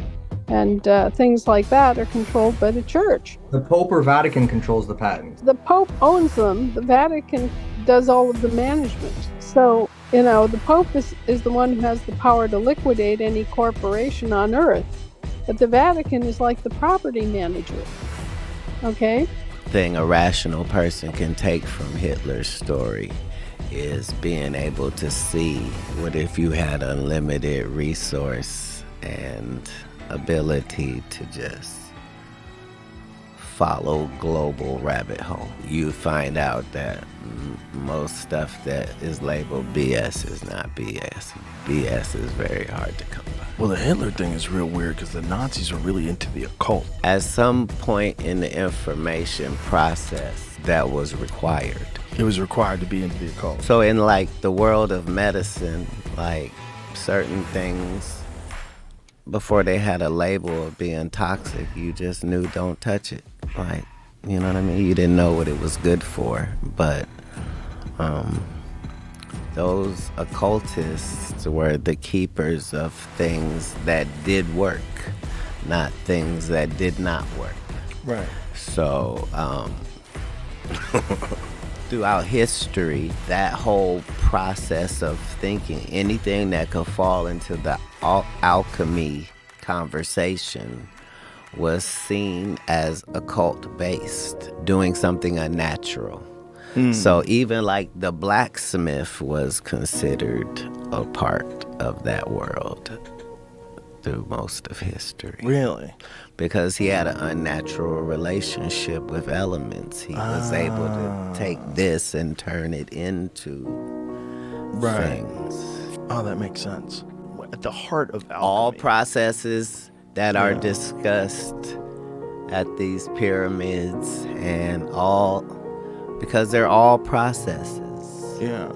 things like that are controlled by the church. The Pope or Vatican controls the patents? The Pope owns them. The Vatican does all of the management. So, the Pope is the one who has the power to liquidate any corporation on earth. But the Vatican is like the property manager. Okay? Thing a rational person can take from Hitler's story is being able to see what if you had unlimited resource and ability to just follow global rabbit hole. You find out that most stuff that is labeled BS is not BS. BS is very hard to come by. Well, the Hitler thing is real weird because the Nazis are really into the occult. At some point in the information process, that was required. It was required to be into the occult. So in the world of medicine, certain things, before they had a label of being toxic, you just knew don't touch it. You know what I mean? You didn't know what it was good for, but those occultists were the keepers of things that did work, not things that did not work. Right. So, throughout history, that whole process of thinking, anything that could fall into the alchemy conversation was seen as occult-based, doing something unnatural. So even like the blacksmith was considered a part of that world through most of history. Really? Because he had an unnatural relationship with elements. He was able to take this and turn it into things. Oh, that makes sense. At the heart of alchemy. All processes that are discussed at these pyramids and all, because they're all processes. Yeah.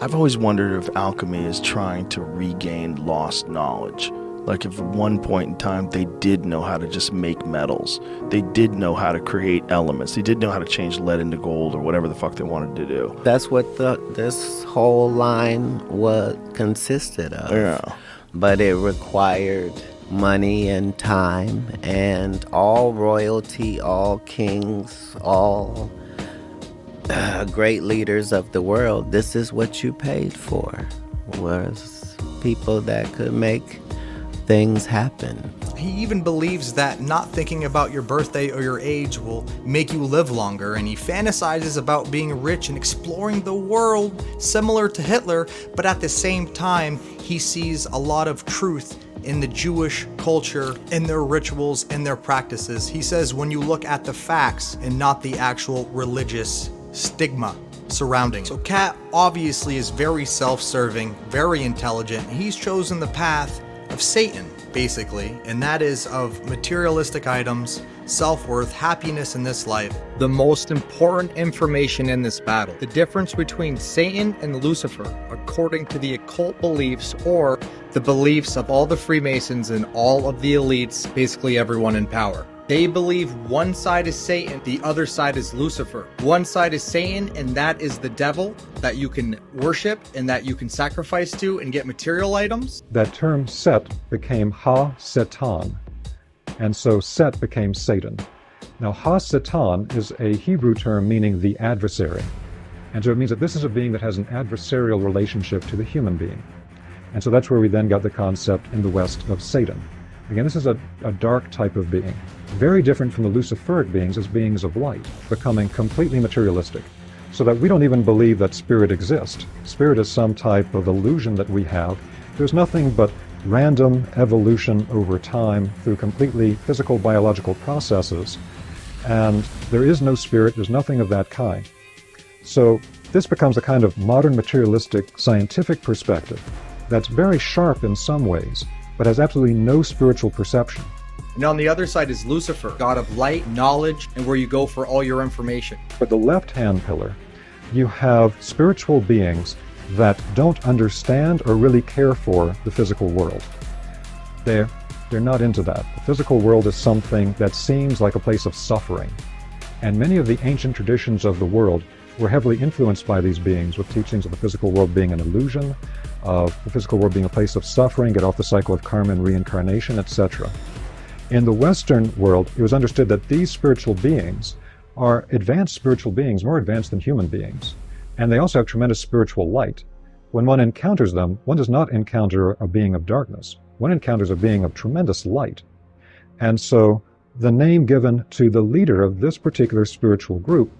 I've always wondered if alchemy is trying to regain lost knowledge. Like if at one point in time they did know how to just make metals. They did know how to create elements. They did know how to change lead into gold or whatever the fuck they wanted to do. That's what this whole line consisted of. Yeah. But it required money and time, and all royalty, all kings, all great leaders of the world, this is what you paid for, was people that could make things happen. He even believes that not thinking about your birthday or your age will make you live longer, and he fantasizes about being rich and exploring the world, similar to Hitler, but at the same time, he sees a lot of truth in the Jewish culture, in their rituals, and their practices. He says when you look at the facts and not the actual religious stigma surrounding it. So Katt obviously is very self-serving, very intelligent. He's chosen the path of Satan, basically, and that is of materialistic items, self-worth, happiness in this life. The most important information in this battle, the difference between Satan and Lucifer, according to the occult beliefs or the beliefs of all the Freemasons and all of the elites, basically everyone in power. They believe one side is Satan, the other side is Lucifer. One side is Satan, and that is the devil that you can worship and that you can sacrifice to and get material items. That term Set became Ha-Satan, and so Set became Satan. Now Ha-Satan is a Hebrew term meaning the adversary, and so it means that this is a being that has an adversarial relationship to the human being. And so that's where we then got the concept in the West of Satan. Again, this is a dark type of being, very different from the Luciferic beings as beings of light, becoming completely materialistic, so that we don't even believe that spirit exists. Spirit is some type of illusion that we have. There's nothing but random evolution over time through completely physical biological processes, and there is no spirit, there's nothing of that kind. So this becomes a kind of modern materialistic scientific perspective that's very sharp in some ways, but has absolutely no spiritual perception. And on the other side is Lucifer, god of light, knowledge, and where you go for all your information. For the left-hand pillar, you have spiritual beings that don't understand or really care for the physical world. They're not into that. The physical world is something that seems like a place of suffering. And many of the ancient traditions of the world were heavily influenced by these beings, with teachings of the physical world being an illusion, of the physical world being a place of suffering, get off the cycle of karma and reincarnation, etc. In the Western world, it was understood that these spiritual beings are advanced spiritual beings, more advanced than human beings. And they also have tremendous spiritual light. When one encounters them, one does not encounter a being of darkness. One encounters a being of tremendous light. And so the name given to the leader of this particular spiritual group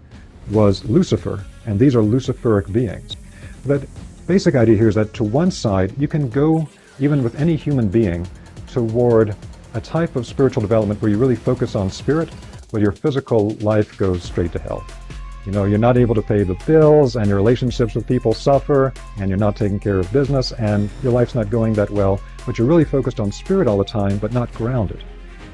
was Lucifer, and these are Luciferic beings. The basic idea here is that to one side, you can go, even with any human being, toward a type of spiritual development where you really focus on spirit, but your physical life goes straight to hell. You know, you're not able to pay the bills, and your relationships with people suffer, and you're not taking care of business, and your life's not going that well, but you're really focused on spirit all the time, but not grounded.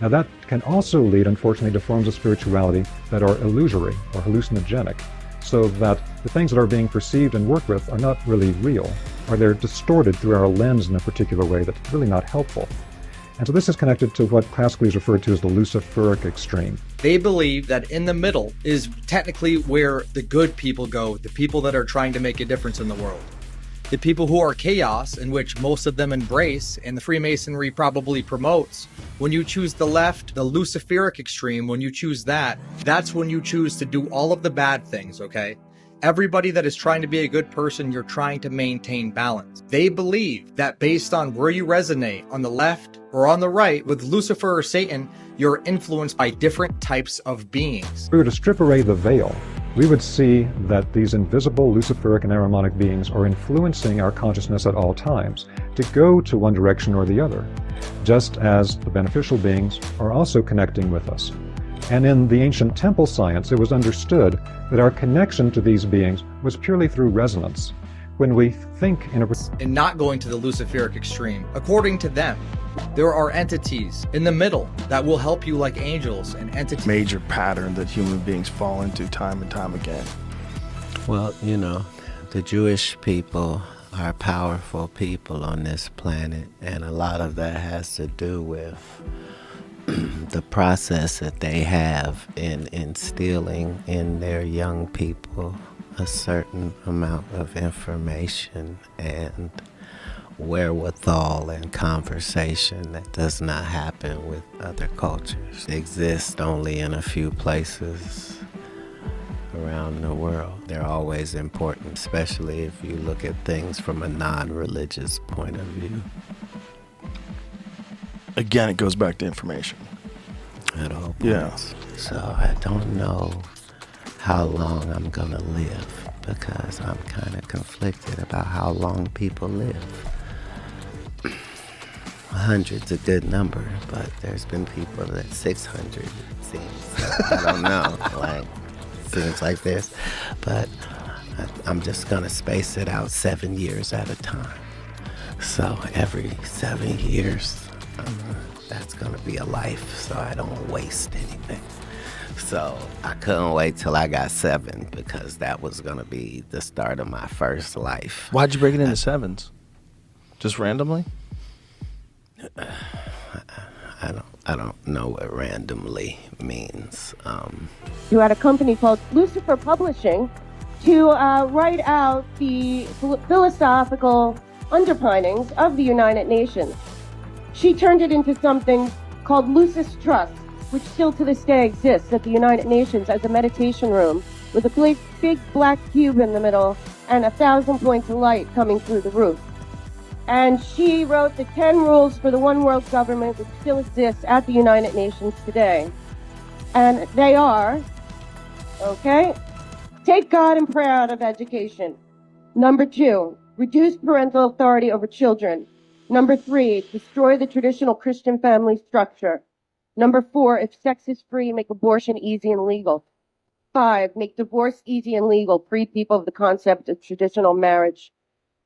Now that can also lead, unfortunately, to forms of spirituality that are illusory or hallucinogenic, so that the things that are being perceived and worked with are not really real, or they're distorted through our lens in a particular way that's really not helpful. And so this is connected to what classically is referred to as the Luciferic extreme. They believe that in the middle is technically where the good people go, the people that are trying to make a difference in the world. The people who are chaos, in which most of them embrace, and the Freemasonry probably promotes. When you choose the left, the Luciferic extreme, when you choose that, that's when you choose to do all of the bad things, okay? everybody that is trying to be a good person, you're trying to maintain balance. They believe that based on where you resonate, on the left or on the right, with Lucifer or Satan, you're influenced by different types of beings. If we were to strip away the veil, we would see that these invisible Luciferic and Ahrimanic beings are influencing our consciousness at all times to go to one direction or the other, just as the beneficial beings are also connecting with us. And in the ancient temple science, it was understood that our connection to these beings was purely through resonance. When we think in a... And not going to the Luciferic extreme. According to them, there are entities in the middle that will help you like angels and entities. Major pattern that human beings fall into time and time again. Well, you know, the Jewish people are powerful people on this planet, and a lot of that has to do with the process that they have in instilling in their young people a certain amount of information and wherewithal and conversation that does not happen with other cultures. They exist only in a few places around the world. They're always important, especially if you look at things from a non-religious point of view. Again, it goes back to information. At all points. Yeah. So I don't know how long I'm gonna live because I'm kind of conflicted about how long people live. 100's a good number, but there's been people that 600 it seems. I don't know, like seems like this, but I'm just gonna space it out 7 years at a time. So every 7 years, that's gonna be a life, so I don't waste anything. So I couldn't wait till I got 7 because that was gonna be the start of my first life. Why'd you break it into 7s? Just randomly? I don't know what randomly means. You had a company called Lucifer Publishing to write out the philosophical underpinnings of the United Nations. She turned it into something called Lucis Trust, which still to this day exists at the United Nations as a meditation room with a big black cube in the middle and 1,000 points of light coming through the roof. And she wrote the 10 rules for the one world government, which still exists at the United Nations today. And they are, okay, take God and prayer out of education. Number 2, reduce parental authority over children. Number 3, destroy the traditional Christian family structure. Number 4, if sex is free, make abortion easy and legal. 5, make divorce easy and legal, free people of the concept of traditional marriage.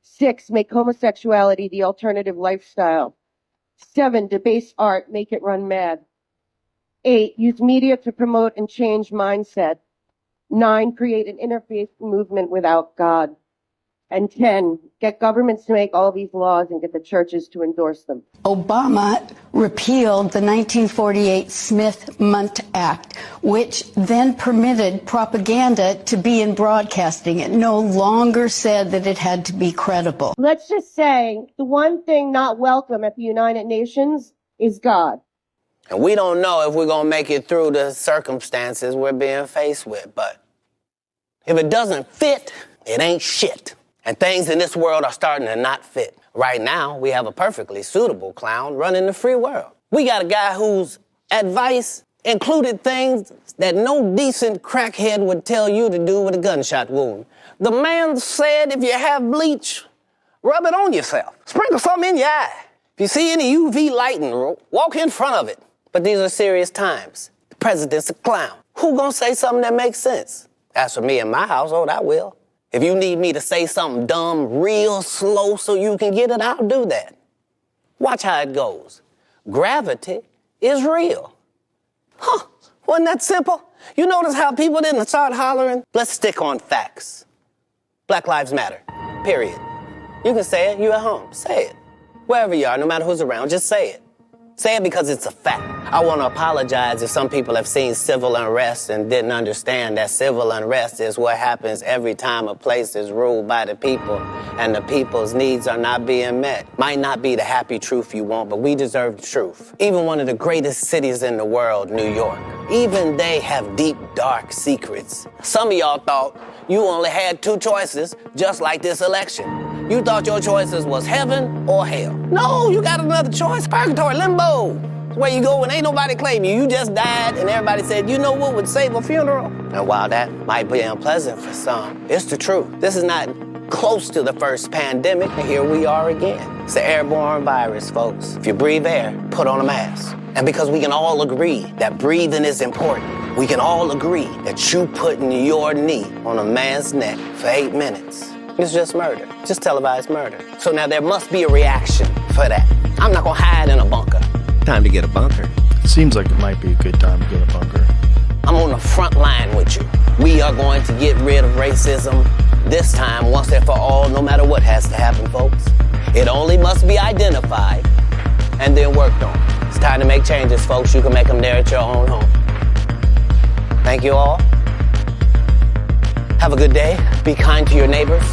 6, make homosexuality the alternative lifestyle. 7, debase art, make it run mad. 8, use media to promote and change mindset. 9, create an interfaith movement without God. And 10, get governments to make all these laws and get the to endorse them. Obama repealed the 1948 Smith-Mundt Act, which then permitted propaganda to be in broadcasting. It no longer said that it had to be credible. Let's just say the one thing not welcome at the United Nations is God. And we don't know if we're gonna make it through the circumstances we're being faced with, but if it doesn't fit, it ain't shit. And things in this world are starting to not fit. Right now, we have a perfectly suitable clown running the free world. We got a guy whose advice included things that no decent crackhead would tell you to do with a gunshot wound. The man said if you have bleach, rub it on yourself. Sprinkle something in your eye. If you see any UV lighting, walk in front of it. But these are serious times. The president's a clown. Who gonna say something that makes sense? As for me and my household, I will. If you need me to say something dumb real slow so you can get it, I'll do that. Watch how it goes. Gravity is real. Huh, wasn't that simple? You notice how people didn't start hollering? Let's stick on facts. Black Lives Matter, period. You can say it, you at home, say it. Wherever you are, no matter who's around, just say it. Say it because it's a fact. I want to apologize if some people have seen civil unrest and didn't understand that civil unrest is what happens every time a place is ruled by the people and the people's needs are not being met. Might not be the happy truth you want, but we deserve the truth. Even one of the greatest cities in the world, New York, even they have deep, dark secrets. Some of y'all thought you only had two choices, just like this election. You thought your choices was heaven or hell. No, you got another choice, purgatory, limbo. Where you go when ain't nobody claim you. You just died and everybody said, you know what would save a funeral? And while that might be unpleasant for some, it's the truth. This is not close to the first pandemic, and here we are again. It's an airborne virus, folks. If you breathe air, put on a mask. And because we can all agree that breathing is important, we can all agree that you putting your knee on a man's neck for 8 minutes, it's just murder. Just televised murder. So now there must be a reaction for that. I'm not gonna hide in a bunker. Time to get a bunker. It seems like it might be a good time to get a bunker. I'm on the front line with you. We are going to get rid of racism this time, once and for all, no matter what has to happen, folks. It only must be identified and then worked on. It's time to make changes, folks. You can make them there at your own home. Thank you all. Have a good day. Be kind to your neighbors.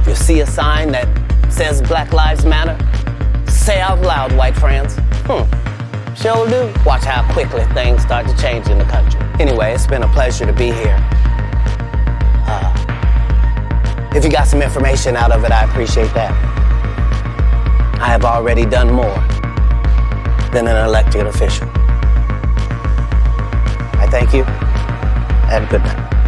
If you see a sign that says Black Lives Matter, say out loud, white friends. Sure do. Watch how quickly things start to change in the country. Anyway, it's been a pleasure to be here. If you got some information out of it, I appreciate that. I have already done more than an elected official. I thank you, and good night.